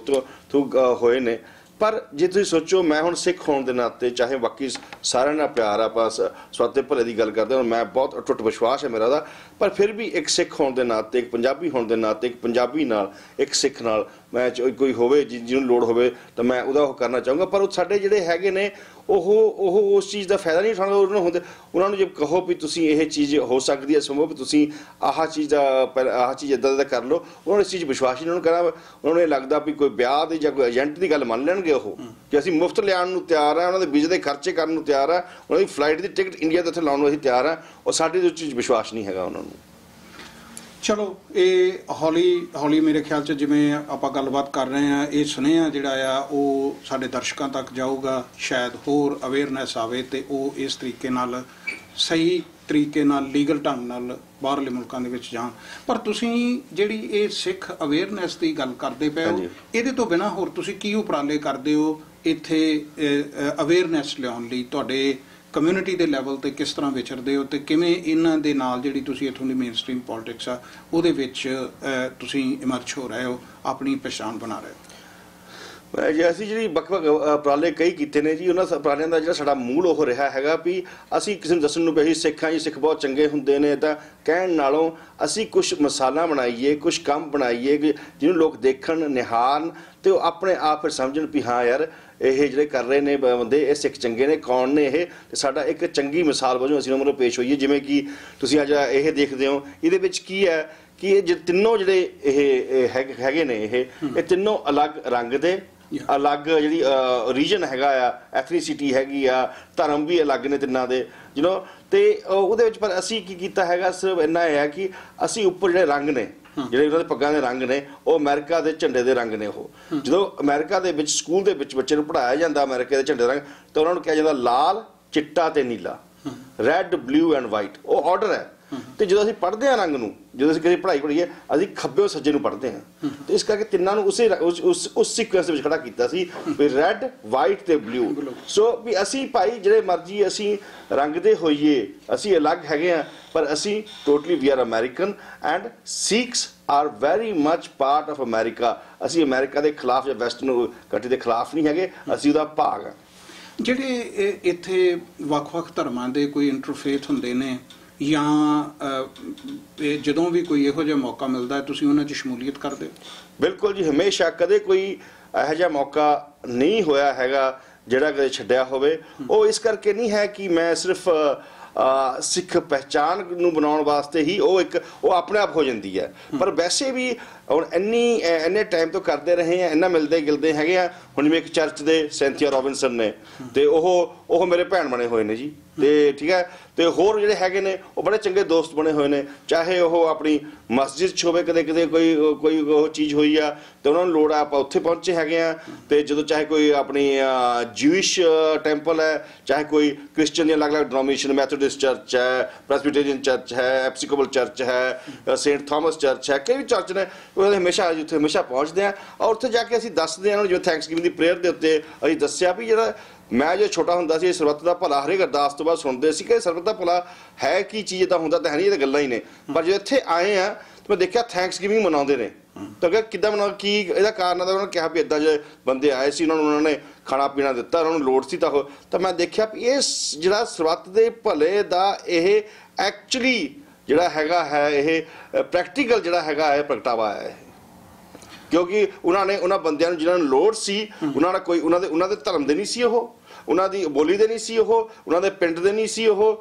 ਥਰੂ ਹੋਏ ਨੇ। ਪਰ ਜੇ ਤੁਸੀਂ ਸੋਚੋ, ਮੈਂ ਹੁਣ ਸਿੱਖ ਹੋਣ ਦੇ ਨਾਤੇ, ਚਾਹੇ ਬਾਕੀ ਸਾਰਿਆਂ ਨਾਲ ਪਿਆਰ ਆਪਾਂ ਸਵਾਤੇ ਭਲੇ ਦੀ ਗੱਲ ਕਰਦੇ ਹਾਂ, ਮੈਂ ਬਹੁਤ ਅਟੁੱਟ ਵਿਸ਼ਵਾਸ ਹੈ ਮੇਰਾ ਦਾ, ਪਰ ਫਿਰ ਵੀ ਇੱਕ ਸਿੱਖ ਹੋਣ ਦੇ ਨਾਤੇ, ਇੱਕ ਪੰਜਾਬੀ ਹੋਣ ਦੇ ਨਾਤੇ, ਇੱਕ ਪੰਜਾਬੀ ਨਾਲ, ਇੱਕ ਸਿੱਖ ਨਾਲ ਮੈਂ ਕੋਈ ਹੋਵੇ ਜਿਹਨੂੰ ਲੋੜ ਹੋਵੇ ਤਾਂ ਮੈਂ ਉਹਦਾ ਉਹ ਕਰਨਾ ਚਾਹੂੰਗਾ। ਪਰ ਉਹ ਸਾਡੇ ਜਿਹੜੇ ਹੈਗੇ ਨੇ ਉਹ ਉਸ ਚੀਜ਼ ਦਾ ਫਾਇਦਾ ਨਹੀਂ ਉਠਾਉਂਦੇ। ਉਹਨਾਂ ਨੂੰ ਜੇ ਕਹੋ ਵੀ ਤੁਸੀਂ ਇਹ ਚੀਜ਼ ਹੋ ਸਕਦੀ ਹੈ ਸੰਭਵ, ਤੁਸੀਂ ਆਹ ਚੀਜ਼ ਇੱਦਾਂ ਦਾ ਕਰ ਲਓ, ਉਹਨਾਂ ਨੂੰ ਇਸ ਚੀਜ਼ ਵਿਸ਼ਵਾਸ ਹੀ ਉਹਨਾਂ ਨੂੰ ਕਰਾਂ। ਉਹਨਾਂ ਨੂੰ ਇਹ ਲੱਗਦਾ ਵੀ ਕੋਈ ਵਿਆਹ ਦੀ ਜਾਂ ਕੋਈ ਏਜੰਟ ਦੀ ਗੱਲ ਮੰਨ ਲੈਣਗੇ ਉਹ, ਕਿ ਅਸੀਂ ਮੁਫਤ ਲਿਆਉਣ ਨੂੰ ਤਿਆਰ ਆ, ਉਹਨਾਂ ਦੇ ਵੀਜ਼ੇ ਦੇ ਖਰਚੇ ਕਰਨ ਨੂੰ ਤਿਆਰ ਆ, ਉਹਨਾਂ ਦੀ ਫਲਾਈਟ ਦੀ ਟਿਕਟ ਇੰਡੀਆ ਦੇ ਉੱਥੇ ਲਾਉਣ ਨੂੰ ਅਸੀਂ ਤਿਆਰ ਆ। ਉਹ ਸਾਡੇ ਉਸ ਚੀਜ਼ ਵਿਸ਼ਵਾਸ ਨਹੀਂ ਹੈਗਾ ਉਹਨਾਂ ਨੂੰ। ਚਲੋ ਇਹ ਹੌਲੀ ਮੇਰੇ ਖਿਆਲ 'ਚ ਜਿਵੇਂ ਆਪਾਂ ਗੱਲਬਾਤ ਕਰ ਰਹੇ ਹਾਂ, ਇਹ ਸੁਨੇਹਾ ਜਿਹੜਾ ਆ ਉਹ ਸਾਡੇ ਦਰਸ਼ਕਾਂ ਤੱਕ ਜਾਊਗਾ, ਸ਼ਾਇਦ ਹੋਰ ਅਵੇਅਰਨੈਸ ਆਵੇ ਤੇ ਉਹ ਇਸ ਤਰੀਕੇ ਨਾਲ ਸਹੀ ਤਰੀਕੇ ਨਾਲ ਲੀਗਲ ਢੰਗ ਨਾਲ ਬਾਹਰਲੇ ਮੁਲਕਾਂ ਦੇ ਵਿੱਚ ਜਾਣ। ਪਰ ਤੁਸੀਂ ਜਿਹੜੀ ਇਹ ਸਿੱਖ ਅਵੇਅਰਨੈਸ ਦੀ ਗੱਲ ਕਰਦੇ ਪਏ ਹੋ, ਇਹਦੇ ਤੋਂ ਬਿਨਾਂ ਹੋਰ ਤੁਸੀਂ ਕੀ ਉਪਰਾਲੇ ਕਰਦੇ ਹੋ ਇੱਥੇ ਅਵੇਅਰਨੈਸ ਲਿਆਉਣ ਲਈ? ਤੁਹਾਡੇ ਕਮਿਊਨਿਟੀ ਦੇ ਲੈਵਲ ਤੇ ਕਿਸ ਤਰ੍ਹਾਂ ਵਿਚਰਦੇ ਹੋ ਤੇ ਕਿਵੇਂ ਇਹਨਾਂ ਦੇ ਨਾਲ ਜਿਹੜੀ ਤੁਸੀਂ ਇੱਥੋਂ ਦੀ ਮੇਨ ਸਟ੍ਰੀਮ ਪੋਲਿਟਿਕਸ ਆ ਉਹਦੇ ਵਿੱਚ ਤੁਸੀਂ ਇਮਰਜ ਹੋ ਰਹੇ ਹੋ, ਆਪਣੀ ਪਛਾਣ ਬਣਾ ਰਹੇ ਹੋ? ਜੀ ਅਸੀਂ ਜਿਹੜੀ ਵੱਖ-ਵੱਖ ਉਪਰਾਲੇ ਕਈ ਕੀਤੇ ਨੇ ਜੀ, ਉਹਨਾਂ ਉਪਰਾਲਿਆਂ ਦਾ ਜਿਹੜਾ ਸਾਡਾ ਮੂਲ ਉਹ ਰਿਹਾ ਹੈਗਾ ਵੀ ਅਸੀਂ ਕਿਸੇ ਨੂੰ ਦੱਸਣ ਨੂੰ ਵੀ ਅਸੀਂ ਸਿੱਖਾਂ ਜੀ, ਸਿੱਖ ਬਹੁਤ ਚੰਗੇ ਹੁੰਦੇ ਨੇ, ਤਾਂ ਕਹਿਣ ਨਾਲੋਂ ਅਸੀਂ ਕੁਛ ਮਿਸਾਲਾਂ ਬਣਾਈਏ, ਕੁਛ ਕੰਮ ਬਣਾਈਏ ਜਿਹਨੂੰ ਲੋਕ ਦੇਖਣ, ਨਿਹਾਰਨ ਤੇ ਉਹ ਆਪਣੇ ਆਪ ਫਿਰ ਸਮਝਣ ਵੀ ਹਾਂ ਯਾਰ ਇਹ ਜਿਹੜੇ ਕਰ ਰਹੇ ਨੇ ਬੰਦੇ, ਇਹ ਸਿੱਖ ਚੰਗੇ ਨੇ, ਕੌਣ ਨੇ ਇਹ, ਤੇ ਸਾਡਾ ਇੱਕ ਚੰਗੀ ਮਿਸਾਲ ਵਜੋਂ ਅਸੀਂ ਉਹਨਾਂ ਨੂੰ ਪੇਸ਼ ਹੋਈਏ। ਜਿਵੇਂ ਕਿ ਤੁਸੀਂ ਅੱਜ ਇਹ ਦੇਖਦੇ ਹੋ, ਇਹਦੇ ਵਿੱਚ ਕੀ ਹੈ ਕਿ ਇਹ ਤਿੰਨੋਂ ਜਿਹੜੇ ਇਹ ਹੈਗੇ ਨੇ, ਇਹ ਤਿੰਨੋਂ ਅਲੱਗ ਰੰਗ ਦੇ, ਅਲੱਗ ਜਿਹੜੀ ਰੀਜਨ ਹੈਗਾ ਆ, ਐਥਨੀਸਿਟੀ ਹੈਗੀ ਆ, ਧਰਮ ਵੀ ਅਲੱਗ ਨੇ ਤਿੰਨਾਂ ਦੇ ਤੇ ਉਹਦੇ ਵਿੱਚ। ਪਰ ਅਸੀਂ ਕੀ ਕੀਤਾ ਹੈਗਾ, ਸਿਰਫ ਇੰਨਾ ਇਹ ਹੈ ਕਿ ਅਸੀਂ ਉੱਪਰ ਜਿਹੜੇ ਰੰਗ ਨੇ, ਜਿਹੜੇ ਉਹਨਾਂ ਦੇ ਪੱਗਾਂ ਦੇ ਰੰਗ ਨੇ, ਉਹ ਅਮਰੀਕਾ ਦੇ ਝੰਡੇ ਦੇ ਰੰਗ ਨੇ। ਉਹ ਜਦੋਂ ਅਮਰੀਕਾ ਦੇ ਵਿੱਚ ਸਕੂਲ ਦੇ ਵਿੱਚ ਬੱਚੇ ਨੂੰ ਪੜ੍ਹਾਇਆ ਜਾਂਦਾ ਅਮਰੀਕਾ ਦੇ ਝੰਡੇ ਦਾ ਰੰਗ, ਤਾਂ ਉਹਨਾਂ ਨੂੰ ਕਿਹਾ ਜਾਂਦਾ ਲਾਲ, ਚਿੱਟਾ ਤੇ ਨੀਲਾ, ਰੈੱਡ, ਬਲੂ ਐਂਡ ਵਾਈਟ, ਉਹ ਆਰਡਰ ਹੈ। ਤੇ ਜਦੋਂ ਅਸੀਂ ਪੜ੍ਹਦੇ ਹਾਂ ਰੰਗ ਨੂੰ, ਜਦੋਂ ਅਸੀਂ ਕਿਸੇ ਪੜ੍ਹਾਈ ਪੜ੍ਹੀਏ, ਅਸੀਂ ਖੱਬੇ ਸੱਜੇ ਨੂੰ ਪੜ੍ਹਦੇ ਹਾਂ। ਤੇ ਇਸ ਕਰਕੇ ਤਿੰਨਾਂ ਨੂੰ ਉਸ ਸੀਕੁਐਂਸ ਦੇ ਵਿੱਚ ਖੜਾ ਕੀਤਾ ਸੀ ਵੀ ਰੈੱਡ, ਵਾਈਟ ਤੇ ਬਲੂ। ਸੋ ਵੀ ਅਸੀਂ ਭਾਈ ਜਿਹੜੇ ਮਰਜ਼ੀ ਅਸੀਂ ਰੰਗ ਦੇ ਹੋਈਏ, ਅਸੀਂ ਅਲੱਗ ਹੈਗੇ ਹਾਂ, ਪਰ ਅਸੀਂ totally we are American and Sikhs are very much part of America. ਅਸੀਂ ਅਮਰੀਕਾ ਦੇ ਖਿਲਾਫ ਜਾਂ ਵੈਸਟਰਨ ਕੰਟਰੀ ਦੇ ਖਿਲਾਫ ਨਹੀਂ ਹੈਗੇ, ਅਸੀਂ ਉਹਦਾ ਭਾਗ ਹਾਂ। ਜਿਹੜੇ ਇੱਥੇ ਵੱਖ-ਵੱਖ ਧਰਮਾਂ ਦੇ ਕੋਈ ਇੰਟਰਫੇਥ ਹੁੰਦੇ ਨੇ ਜਾਂ ਜਦੋਂ ਵੀ ਕੋਈ ਇਹੋ ਜਿਹਾ ਮੌਕਾ ਮਿਲਦਾ ਤੁਸੀਂ ਉਹਨਾਂ 'ਚ ਸ਼ਮੂਲੀਅਤ ਕਰਦੇ ਹੋ? ਬਿਲਕੁਲ ਜੀ, ਹਮੇਸ਼ਾ, ਕਦੇ ਕੋਈ ਇਹੋ ਜਿਹਾ ਮੌਕਾ ਨਹੀਂ ਹੋਇਆ ਹੈਗਾ ਜਿਹੜਾ ਕਦੇ ਛੱਡਿਆ ਹੋਵੇ। ਉਹ ਇਸ ਕਰਕੇ ਨਹੀਂ ਹੈ ਕਿ ਮੈਂ ਸਿਰਫ ਸਿੱਖ ਪਹਿਚਾਣ ਨੂੰ ਬਣਾਉਣ ਵਾਸਤੇ ਹੀ ਉਹ ਆਪਣੇ ਆਪ ਹੋ ਜਾਂਦੀ ਹੈ, ਪਰ ਵੈਸੇ ਵੀ ਹੁਣ ਇੰਨੇ ਟਾਈਮ ਤੋਂ ਕਰਦੇ ਰਹੇ ਆ, ਇੰਨਾ ਮਿਲਦੇ ਗਿਲਦੇ ਹੈਗੇ ਆ। ਹੁਣ ਜਿਵੇਂ ਇੱਕ ਚਰਚ ਦੇ ਸੈਂਥੀਆ ਰੋਬਿਨਸਨ ਨੇ, ਤੇ ਉਹ ਮੇਰੇ ਭੈਣ ਬਣੇ ਹੋਏ ਨੇ ਜੀ, ਤੇ ਠੀਕ ਹੈ। ਤੇ ਹੋਰ ਜਿਹੜੇ ਹੈਗੇ ਨੇ ਉਹ ਬੜੇ ਚੰਗੇ ਦੋਸਤ ਬਣੇ ਹੋਏ ਨੇ, ਚਾਹੇ ਉਹ ਆਪਣੀ ਮਸਜਿਦ 'ਚ ਹੋਵੇ, ਕਦੇ ਕਦੇ ਕੋਈ ਉਹ ਚੀਜ਼ ਹੋਈ ਆ ਤੇ ਉਹਨਾਂ ਨੂੰ ਲੋੜ ਆ, ਆਪਾਂ ਉੱਥੇ ਪਹੁੰਚੇ ਹੈਗੇ ਆ। ਤੇ ਜਦੋਂ ਚਾਹੇ ਕੋਈ ਆਪਣੀ ਜਿਊਇਸ਼ ਟੈਂਪਲ ਹੈ, ਚਾਹੇ ਕੋਈ ਕ੍ਰਿਸਚਨ ਦੀਆਂ ਅਲੱਗ-ਅਲੱਗ ਡਿਨੋਮੀਨੇਸ਼ਨ, ਮੈਥੋਡਿਸਟ ਚਰਚ ਹੈ, ਪ੍ਰੈਸਬੀਟੇਰੀਅਨ ਚਰਚ ਹੈ, ਐਪਸੀਕੋਬਲ ਚਰਚ ਹੈ, ਸੇਂਟ ਥਾਮਸ ਚਰਚ ਹੈ, ਕਈ ਚਰਚ ਨੇ, ਉਹਦੇ ਹਮੇਸ਼ਾ ਪਹੁੰਚਦੇ ਆ। ਔਰ ਉੱਥੇ ਜਾ ਕੇ ਅਸੀਂ ਦੱਸਦੇ ਹਾਂ, ਜਿਵੇਂ ਥੈਂਕਸਗਿਵਿੰਗ ਦੀ ਪ੍ਰੇਅਰ ਦੇ ਉੱਤੇ ਅਸੀਂ ਦੱਸਿਆ ਵੀ ਜਿਹੜਾ ਮੈਂ ਜੋ ਛੋਟਾ ਹੁੰਦਾ ਸੀ, ਸਰਬੱਤ ਦਾ ਭਲਾ ਹਰੇਕ ਅਰਦਾਸ ਤੋਂ ਬਾਅਦ ਸੁਣਦੇ ਸੀ ਕਿ ਸਰਬੱਤ ਦਾ ਭਲਾ ਹੈ ਕੀ ਚੀਜ਼, ਤਾਂ ਹੁੰਦਾ ਤਾਂ ਹੈ ਨਹੀਂ, ਇਹ ਤਾਂ ਗੱਲਾਂ ਹੀ ਨੇ। ਪਰ ਜਦੋਂ ਇੱਥੇ ਆਏ ਆ ਮੈਂ ਦੇਖਿਆ ਥੈਂਕਸਗਿਵਿੰਗ ਮਨਾਉਂਦੇ ਨੇ, ਤਾਂ ਕਿੱਦਾਂ ਮਨਾਉ, ਕੀ ਇਹਦਾ ਕਾਰਨ? ਤਾਂ ਉਹਨਾਂ ਨੇ ਕਿਹਾ ਵੀ ਇੱਦਾਂ ਜੇ ਬੰਦੇ ਆਏ ਸੀ, ਉਹਨਾਂ ਨੇ ਖਾਣਾ ਪੀਣਾ ਦਿੱਤਾ, ਉਹਨਾਂ ਨੂੰ ਲੋੜ ਸੀ, ਤਾਂ ਮੈਂ ਦੇਖਿਆ ਵੀ ਇਹ ਜਿਹੜਾ ਸਰਬੱਤ ਦੇ ਭਲੇ ਦਾ ਇਹ ਐਕਚੁਅਲੀ ਜਿਹੜਾ ਹੈਗਾ ਹੈ, ਇਹ ਪ੍ਰੈਕਟੀਕਲ ਜਿਹੜਾ ਹੈਗਾ ਹੈ ਪ੍ਰਗਟਾਵਾ ਹੈ। ਕਿਉਂਕਿ ਉਹਨਾਂ ਬੰਦਿਆਂ ਨੂੰ ਜਿਨ੍ਹਾਂ ਨੂੰ ਲੋੜ ਸੀ, ਉਹਨਾਂ ਦੇ ਧਰਮ ਦੇ ਨਹੀਂ ਸੀ, ਉਹਨਾਂ ਦੀ ਬੋਲੀ ਦੇ ਨਹੀਂ ਸੀ, ਉਹਨਾਂ ਦੇ ਪਿੰਡ ਦੇ ਨਹੀਂ ਸੀ,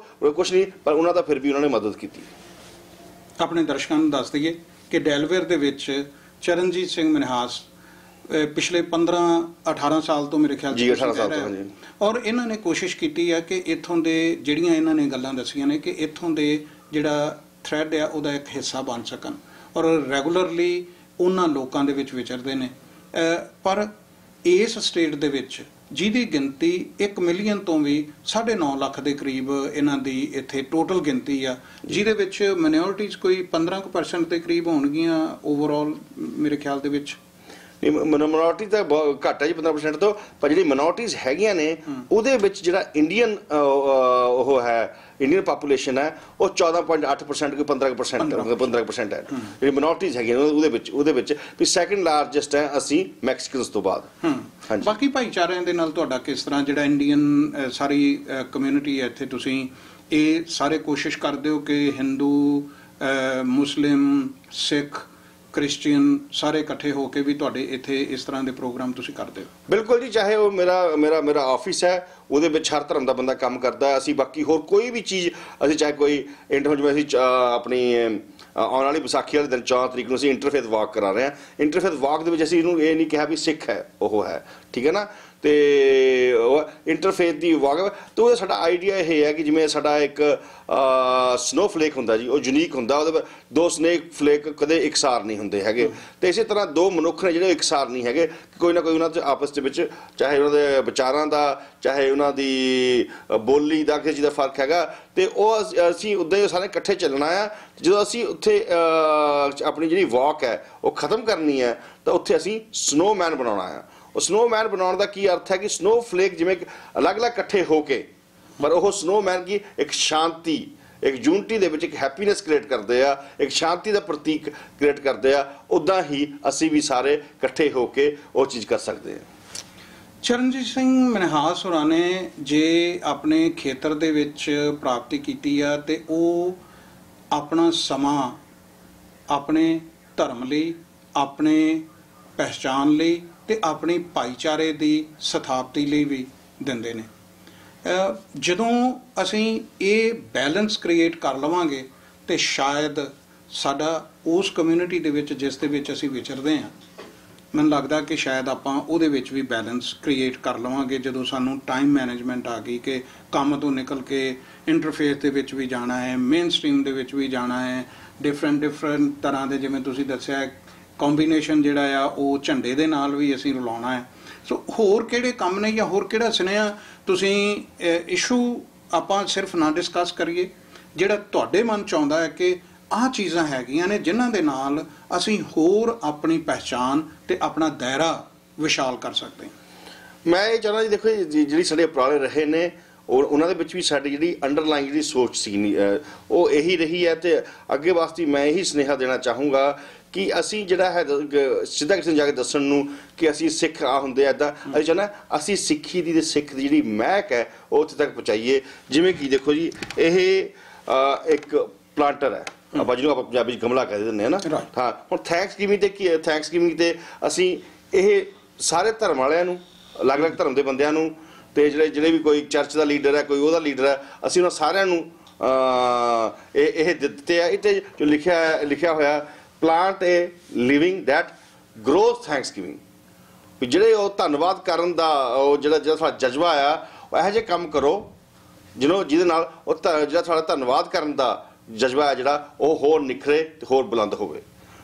ਕੁਛ ਨਹੀਂ, ਪਰ ਉਹਨਾਂ ਦਾ ਫਿਰ ਵੀ ਉਹਨਾਂ ਨੇ ਮਦਦ ਕੀਤੀ। ਆਪਣੇ ਦਰਸ਼ਕਾਂ ਨੂੰ ਦੱਸ ਦਈਏ ਕਿ ਡੈਲਵੇਅਰ ਦੇ ਵਿੱਚ ਚਰਨਜੀਤ ਸਿੰਘ ਮਨਹਾਸ ਪਿਛਲੇ 15-18 ਸਾਲ ਤੋਂ ਮੇਰੇ ਖਿਆਲ ਜੀ 18 ਸਾਲ ਤੋਂ, ਔਰ ਇਹਨਾਂ ਨੇ ਕੋਸ਼ਿਸ਼ ਕੀਤੀ ਹੈ ਕਿ ਇੱਥੋਂ ਦੇ ਜਿਹੜੀਆਂ ਇਹਨਾਂ ਨੇ ਗੱਲਾਂ ਦੱਸੀਆਂ ਨੇ ਕਿ ਇੱਥੋਂ ਦੇ ਜਿਹੜਾ ਥ੍ਰੈਡ ਆ ਉਹਦਾ ਇੱਕ ਹਿੱਸਾ ਬਣ ਸਕਣ, ਔਰ ਰੈਗੂਲਰਲੀ ਉਹਨਾਂ ਲੋਕਾਂ ਦੇ ਵਿੱਚ ਵਿਚਰਦੇ ਨੇ। ਪਰ ਇਸ ਸਟੇਟ ਦੇ ਵਿੱਚ ਜਿਹਦੀ ਗਿਣਤੀ 1 ਮਿਲੀਅਨ ਤੋਂ ਵੀ 9.5 ਲੱਖ ਦੇ ਕਰੀਬ ਇਹਨਾਂ ਦੀ ਇੱਥੇ ਟੋਟਲ ਗਿਣਤੀ ਆ, ਜਿਹਦੇ ਵਿੱਚ ਮਾਈਨੋਰਿਟੀਜ਼ ਕੋਈ 15% ਦੇ ਕਰੀਬ ਹੋਣਗੀਆਂ ਓਵਰਆਲ ਮੇਰੇ ਖਿਆਲ ਦੇ ਵਿੱਚ। ਮਿਨੋਰਿਟੀ ਤਾਂ ਬਹੁਤ ਘੱਟ ਹੈ ਜੀ 15% ਤੋਂ, ਪਰ ਜਿਹੜੀ ਮਿਨੋਰਿਟੀਜ਼ ਹੈਗੀਆਂ ਨੇ ਉਹਦੇ ਵਿੱਚ ਜਿਹੜਾ ਇੰਡੀਅਨ ਇੰਡੀਅਨ ਪਾਪੂਲੇਸ਼ਨ ਹੈ ਉਹ 14.8% ਕੋਈ 15% ਹੈ। ਜਿਹੜੀ ਮਿਨੋਰਿਟੀਜ਼ ਹੈਗੀਆਂ ਉਹਦੇ ਵਿੱਚ ਵੀ ਸੈਕੰਡ ਲਾਰਜੈਸਟ ਹੈ ਅਸੀਂ ਮੈਕਸੀਕਨਸ ਤੋਂ ਬਾਅਦ। ਹਾਂਜੀ, ਬਾਕੀ ਭਾਈਚਾਰਿਆਂ ਦੇ ਨਾਲ ਤੁਹਾਡਾ ਕਿਸ ਤਰ੍ਹਾਂ ਜਿਹੜਾ ਇੰਡੀਅਨ ਸਾਰੀ ਕਮਿਊਨਿਟੀ ਹੈ ਇੱਥੇ, ਤੁਸੀਂ ਇਹ ਸਾਰੇ ਕੋਸ਼ਿਸ਼ ਕਰਦੇ ਹੋ ਕਿ ਹਿੰਦੂ, ਮੁਸਲਿਮ, ਸਿੱਖ, ਕ੍ਰਿਸਚੀਅਨ ਸਾਰੇ ਇਕੱਠੇ ਹੋ ਕੇ ਵੀ ਤੁਹਾਡੇ ਇੱਥੇ ਇਸ ਤਰ੍ਹਾਂ ਦੇ ਪ੍ਰੋਗਰਾਮ ਤੁਸੀਂ ਕਰਦੇ ਹੋ? ਬਿਲਕੁਲ ਜੀ, ਚਾਹੇ ਉਹ ਮੇਰਾ ਆਫਿਸ ਹੈ, ਉਹਦੇ ਵਿੱਚ ਹਰ ਧਰਮ ਦਾ ਬੰਦਾ ਕੰਮ ਕਰਦਾ। ਅਸੀਂ ਬਾਕੀ ਹੋਰ ਕੋਈ ਵੀ ਚੀਜ਼, ਅਸੀਂ ਚਾਹੇ ਕੋਈ ਜਿਵੇਂ ਅਸੀਂ ਆਪਣੀ ਆਉਣ ਵਾਲੀ ਵਿਸਾਖੀ ਵਾਲੇ ਦਿਨ 4 ਤਰੀਕ ਨੂੰ ਅਸੀਂ ਇੰਟਰਫੇਥ ਵਾਕ ਕਰਾ ਰਹੇ ਹਾਂ। ਇੰਟਰਫੇਥ ਵਾਕ ਦੇ ਵਿੱਚ ਅਸੀਂ ਇਹਨੂੰ ਇਹ ਨਹੀਂ ਕਿਹਾ ਵੀ ਸਿੱਖ ਹੈ ਉਹ ਹੈ, ਠੀਕ ਹੈ ਨਾ, ਤੇ ਇੰਟਰਫੇਥ ਦੀ ਵਾਕ ਤੇ ਉਹਦਾ ਸਾਡਾ ਆਈਡੀਆ ਇਹ ਹੈ ਕਿ ਜਿਵੇਂ ਸਾਡਾ ਇੱਕ ਸਨੋਫਲੇਕ ਹੁੰਦਾ ਜੀ, ਉਹ ਯੂਨੀਕ ਹੁੰਦਾ, ਉਹਦੇ 2 ਸਨੋਫਲੇਕ ਕਦੇ ਇਕਸਾਰ ਨਹੀਂ ਹੁੰਦੇ ਹੈਗੇ, ਤੇ ਇਸੇ ਤਰ੍ਹਾਂ 2 ਮਨੁੱਖ ਨੇ ਜਿਹੜੇ ਇਕਸਾਰ ਨਹੀਂ ਹੈਗੇ, ਕੋਈ ਨਾ ਕੋਈ ਉਹਨਾਂ 'ਚ ਆਪਸ ਦੇ ਵਿੱਚ ਚਾਹੇ ਉਹਨਾਂ ਦੇ ਵਿਚਾਰਾਂ ਦਾ, ਚਾਹੇ ਉਹਨਾਂ ਦੀ ਬੋਲੀ ਦਾ, ਕਿਸੇ ਚੀਜ਼ ਦਾ ਫਰਕ ਹੈਗਾ, ਤੇ ਉਹ ਅਸੀਂ ਉੱਦਾਂ ਹੀ ਸਾਰੇ ਇਕੱਠੇ ਚੱਲਣਾ ਆ। ਜਦੋਂ ਅਸੀਂ ਉੱਥੇ ਆਪਣੀ ਜਿਹੜੀ ਵਾਕ ਹੈ ਉਹ ਖ਼ਤਮ ਕਰਨੀ ਹੈ ਤਾਂ ਉੱਥੇ ਅਸੀਂ ਸਨੋਮੈਨ ਬਣਾਉਣਾ ਆ। ਉਹ ਸਨੋਮੈਨ ਬਣਾਉਣ ਦਾ ਕੀ ਅਰਥ ਹੈ ਕਿ ਸਨੋਫਲੇਕ ਜਿਵੇਂ ਅਲੱਗ-ਅਲੱਗ ਇਕੱਠੇ ਹੋ ਕੇ, ਪਰ ਉਹ ਸਨੋਮੈਨ ਕੀ ਇੱਕ ਸ਼ਾਂਤੀ, ਇੱਕ ਯੂਨਿਟੀ ਦੇ ਵਿੱਚ ਇੱਕ ਹੈਪੀਨੈਸ ਕ੍ਰੀਏਟ ਕਰਦੇ ਆ, ਇੱਕ ਸ਼ਾਂਤੀ ਦਾ ਪ੍ਰਤੀਕ ਕ੍ਰੀਏਟ ਕਰਦੇ ਆ। ਉੱਦਾਂ ਹੀ ਅਸੀਂ ਵੀ ਸਾਰੇ ਇਕੱਠੇ ਹੋ ਕੇ ਉਹ ਚੀਜ਼ ਕਰ ਸਕਦੇ ਹਾਂ। ਚਰਨਜੀਤ ਸਿੰਘ ਮਨਹਾਸ ਹੋਰਾਂ ਨੇ ਜੇ ਆਪਣੇ ਖੇਤਰ ਦੇ ਵਿੱਚ ਪ੍ਰਾਪਤੀ ਕੀਤੀ ਆ ਤੇ ਉਹ ਆਪਣਾ ਸਮਾਂ ਆਪਣੇ ਧਰਮ ਲਈ, ਆਪਣੇ ਪਹਿਚਾਣ ਲਈ ਤੇ ਆਪਣੀ ਭਾਈਚਾਰੇ ਦੀ ਸਥਾਪਤੀ ਲਈ ਵੀ ਦਿੰਦੇ ਨੇ। ਜਦੋਂ ਅਸੀਂ ਇਹ ਬੈਲੈਂਸ ਕ੍ਰੀਏਟ ਕਰ ਲਵਾਂਗੇ ਤੇ ਸ਼ਾਇਦ ਸਾਡਾ ਉਸ ਕਮਿਊਨਿਟੀ ਦੇ ਵਿੱਚ ਜਿਸ ਦੇ ਵਿੱਚ ਅਸੀਂ ਵਿਚਰਦੇ ਹਾਂ, ਮੈਨੂੰ ਲੱਗਦਾ ਕਿ ਸ਼ਾਇਦ ਆਪਾਂ ਉਹਦੇ ਵਿੱਚ ਵੀ ਬੈਲੈਂਸ ਕ੍ਰੀਏਟ ਕਰ ਲਵਾਂਗੇ ਜਦੋਂ ਸਾਨੂੰ ਟਾਈਮ ਮੈਨੇਜਮੈਂਟ ਆ ਗਈ ਕਿ ਕੰਮ ਤੋਂ ਨਿਕਲ ਕੇ ਇੰਟਰਫੇਸ ਦੇ ਵਿੱਚ ਵੀ ਜਾਣਾ ਹੈ, ਮੇਨ ਸਟ੍ਰੀਮ ਦੇ ਵਿੱਚ ਵੀ ਜਾਣਾ ਹੈ, ਡਿਫਰੈਂਟ ਤਰ੍ਹਾਂ ਦੇ ਜਿਵੇਂ ਤੁਸੀਂ ਦੱਸਿਆ ਕੰਬੀਨੇਸ਼ਨ ਜਿਹੜਾ ਆ ਉਹ ਝੰਡੇ ਦੇ ਨਾਲ ਵੀ ਅਸੀਂ ਰਲਾਉਣਾ ਹੈ। ਸੋ ਹੋਰ ਕਿਹੜੇ ਕੰਮ ਨੇ ਜਾਂ ਹੋਰ ਕਿਹੜਾ ਸੁਨੇਹਾ ਤੁਸੀਂ ਇਸ਼ੂ ਆਪਾਂ ਸਿਰਫ ਨਾ ਡਿਸਕਸ ਕਰੀਏ, ਜਿਹੜਾ ਤੁਹਾਡੇ ਮਨ 'ਚ ਆਉਂਦਾ ਹੈ ਕਿ ਆਹ ਚੀਜ਼ਾਂ ਹੈਗੀਆਂ ਨੇ ਜਿਨ੍ਹਾਂ ਦੇ ਨਾਲ ਅਸੀਂ ਹੋਰ ਆਪਣੀ ਪਹਿਚਾਣ ਤੇ ਆਪਣਾ ਦਾਇਰਾ ਵਿਸ਼ਾਲ ਕਰ ਸਕਦੇ ਹਾਂ? ਮੈਂ ਇਹ ਚਾਹੁੰਦਾ ਜੀ, ਦੇਖੋ ਜਿਹੜੀ ਸਾਡੇ ਉਪਰਾਲੇ ਰਹੇ ਨੇ ਔਰ ਉਹਨਾਂ ਦੇ ਵਿੱਚ ਵੀ ਸਾਡੀ ਜਿਹੜੀ ਅੰਡਰਲਾਈਨ ਜਿਹੜੀ ਸੋਚ ਸੀ ਉਹ ਇਹੀ ਰਹੀ ਹੈ, ਤੇ ਅੱਗੇ ਵਾਸਤੇ ਮੈਂ ਇਹੀ ਸੁਨੇਹਾ ਦੇਣਾ ਚਾਹੂੰਗਾ ਕਿ ਅਸੀਂ ਜਿਹੜਾ ਹੈ ਸਿੱਧਾ ਕਿਸੇ ਨੂੰ ਜਾ ਕੇ ਦੱਸਣ ਨੂੰ ਕਿ ਅਸੀਂ ਸਿੱਖ ਆ ਹੁੰਦੇ ਆ ਇੱਦਾਂ, ਅਸੀਂ ਚਾਹੁੰਦਾ ਅਸੀਂ ਸਿੱਖੀ ਦੀ ਤੇ ਸਿੱਖ ਦੀ ਜਿਹੜੀ ਮਹਿਕ ਹੈ ਉਹ ਉੱਥੇ ਤੱਕ ਪਹੁੰਚਾਈਏ। ਜਿਵੇਂ ਕਿ ਦੇਖੋ ਜੀ, ਇਹ ਇੱਕ ਪਲਾਂਟਰ ਹੈ, ਆਪਾਂ ਜਿਹਨੂੰ ਆਪਾਂ ਪੰਜਾਬੀ 'ਚ ਗਮਲਾ ਕਹਿ ਦਿੰਦੇ ਹਾਂ ਨਾ। ਹਾਂ, ਹੁਣ ਥੈਂਕਸਗਿਵਿੰਗ ਤੇ ਕੀ ਹੈ, ਥੈਂਕਸਗਿਵਿੰਗ ਤੇ ਅਸੀਂ ਇਹ ਸਾਰੇ ਧਰਮ ਵਾਲਿਆਂ ਨੂੰ, ਅਲੱਗ-ਅਲੱਗ ਧਰਮ ਦੇ ਬੰਦਿਆਂ ਨੂੰ, ਤੇ ਜਿਹੜੇ ਵੀ ਕੋਈ ਚਰਚ ਦਾ ਲੀਡਰ ਹੈ, ਕੋਈ ਉਹਦਾ ਲੀਡਰ ਹੈ, ਅਸੀਂ ਉਹਨਾਂ ਸਾਰਿਆਂ ਨੂੰ ਇਹ ਦਿੱਤੇ ਆ। ਇਹ ਤੇ ਜੋ ਲਿਖਿਆ ਹੋਇਆ plant a living that grows thanksgiving, ਵੀ ਜਿਹੜੇ ਉਹ ਧੰਨਵਾਦ ਕਰਨ ਦਾ ਉਹ ਜਿਹੜਾ ਤੁਹਾਡਾ ਜਜ਼ਬਾ ਆ, ਉਹ ਇਹੋ ਜਿਹੇ ਕੰਮ ਕਰੋ ਜਿਹਦੇ ਨਾਲ ਉਹ ਜਿਹੜਾ ਤੁਹਾਡਾ ਧੰਨਵਾਦ ਕਰਨ ਦਾ ਜਜ਼ਬਾ ਹੈ ਜਿਹੜਾ ਉਹ ਹੋਰ ਨਿਖਰੇ ਤੇ ਹੋਰ ਬੁਲੰਦ ਹੋਵੇ।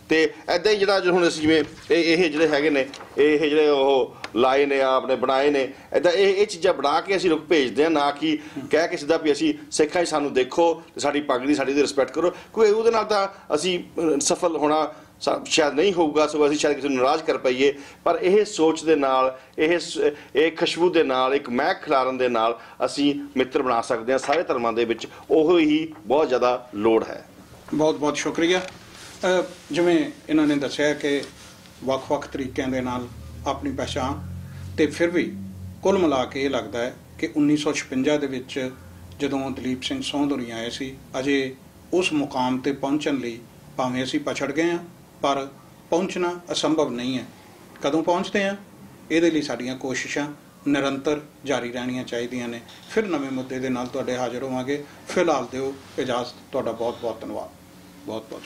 ਤੇ ਇੱਦਾਂ ਹੀ ਜਿਹੜਾ ਹੁਣ ਅਸੀਂ ਜਿਵੇਂ ਇਹ ਜਿਹੜੇ ਹੈਗੇ ਨੇ, ਇਹ ਜਿਹੜੇ ਉਹ ਲਾਏ ਨੇ ਆਪਣੇ ਬਣਾਏ ਨੇ, ਇੱਦਾਂ ਇਹ ਚੀਜ਼ਾਂ ਬਣਾ ਕੇ ਅਸੀਂ ਲੋਕ ਭੇਜਦੇ ਹਾਂ, ਨਾ ਕਿ ਕਹਿ ਕੇ ਸਿੱਧਾ ਵੀ ਅਸੀਂ ਸਿੱਖਾਂ ਹੀ ਸਾਨੂੰ ਦੇਖੋ ਤੇ ਸਾਡੀ ਪੱਗ ਦੀ ਸਾਡੀ ਦੀ ਰਿਸਪੈਕਟ ਕਰੋ, ਕਿਉਂਕਿ ਉਹਦੇ ਨਾਲ ਤਾਂ ਅਸੀਂ ਸਫਲ ਹੋਣਾ ਸ਼ਾਇਦ ਨਹੀਂ ਹੋਊਗਾ, ਸਗੋਂ ਅਸੀਂ ਸ਼ਾਇਦ ਕਿਸੇ ਨੂੰ ਨਾਰਾਜ਼ ਕਰ ਪਾਈਏ। ਪਰ ਇਹ ਸੋਚ ਦੇ ਨਾਲ, ਇਹ ਖੁਸ਼ਬੂ ਦੇ ਨਾਲ, ਇੱਕ ਮਹਿਕ ਖਿਲਾਰਨ ਦੇ ਨਾਲ ਅਸੀਂ ਮਿੱਤਰ ਬਣਾ ਸਕਦੇ ਹਾਂ ਸਾਰੇ ਧਰਮਾਂ ਦੇ ਵਿੱਚ। ਉਹ ਹੀ ਬਹੁਤ ਜ਼ਿਆਦਾ ਲੋੜ ਹੈ। ਬਹੁਤ ਬਹੁਤ ਸ਼ੁਕਰੀਆ। ਜਿਵੇਂ ਇਹਨਾਂ ਨੇ ਦੱਸਿਆ ਕਿ ਵੱਖ-ਵੱਖ ਤਰੀਕਿਆਂ ਦੇ ਨਾਲ ਆਪਣੀ ਪਛਾਣ, ਤੇ ਫਿਰ ਵੀ ਕੁੱਲ ਮਿਲਾ ਕੇ ਇਹ ਲੱਗਦਾ ਹੈ ਕਿ 1956 ਦੇ ਵਿੱਚ ਜਦੋਂ ਦਲੀਪ ਸਿੰਘ ਸੋਂਧ ਹੋਰੀ ਆਏ ਸੀ, ਅਜੇ ਉਸ ਮੁਕਾਮ ਤੇ ਪਹੁੰਚਣ ਲਈ ਭਾਵੇਂ ਅਸੀਂ ਪਛੜ ਗਏ ਹਾਂ, ਪਰ ਪਹੁੰਚਣਾ ਅਸੰਭਵ ਨਹੀਂ ਹੈ। ਕਦੋਂ ਪਹੁੰਚਦੇ ਹਾਂ, ਇਹਦੇ ਲਈ ਸਾਡੀਆਂ ਕੋਸ਼ਿਸ਼ਾਂ ਨਿਰੰਤਰ ਜਾਰੀ ਰਹਿਣੀਆਂ ਚਾਹੀਦੀਆਂ ਨੇ। ਫਿਰ ਨਵੇਂ ਮੁੱਦੇ ਦੇ ਨਾਲ ਤੁਹਾਡੇ ਹਾਜ਼ਰ ਹੋਵਾਂਗੇ। ਫਿਲਹਾਲ ਦਿਓ ਇਜਾਜ਼ਤ। ਤੁਹਾਡਾ ਬਹੁਤ ਬਹੁਤ ਧੰਨਵਾਦ। ਬਹੁਤ ਬਹੁਤ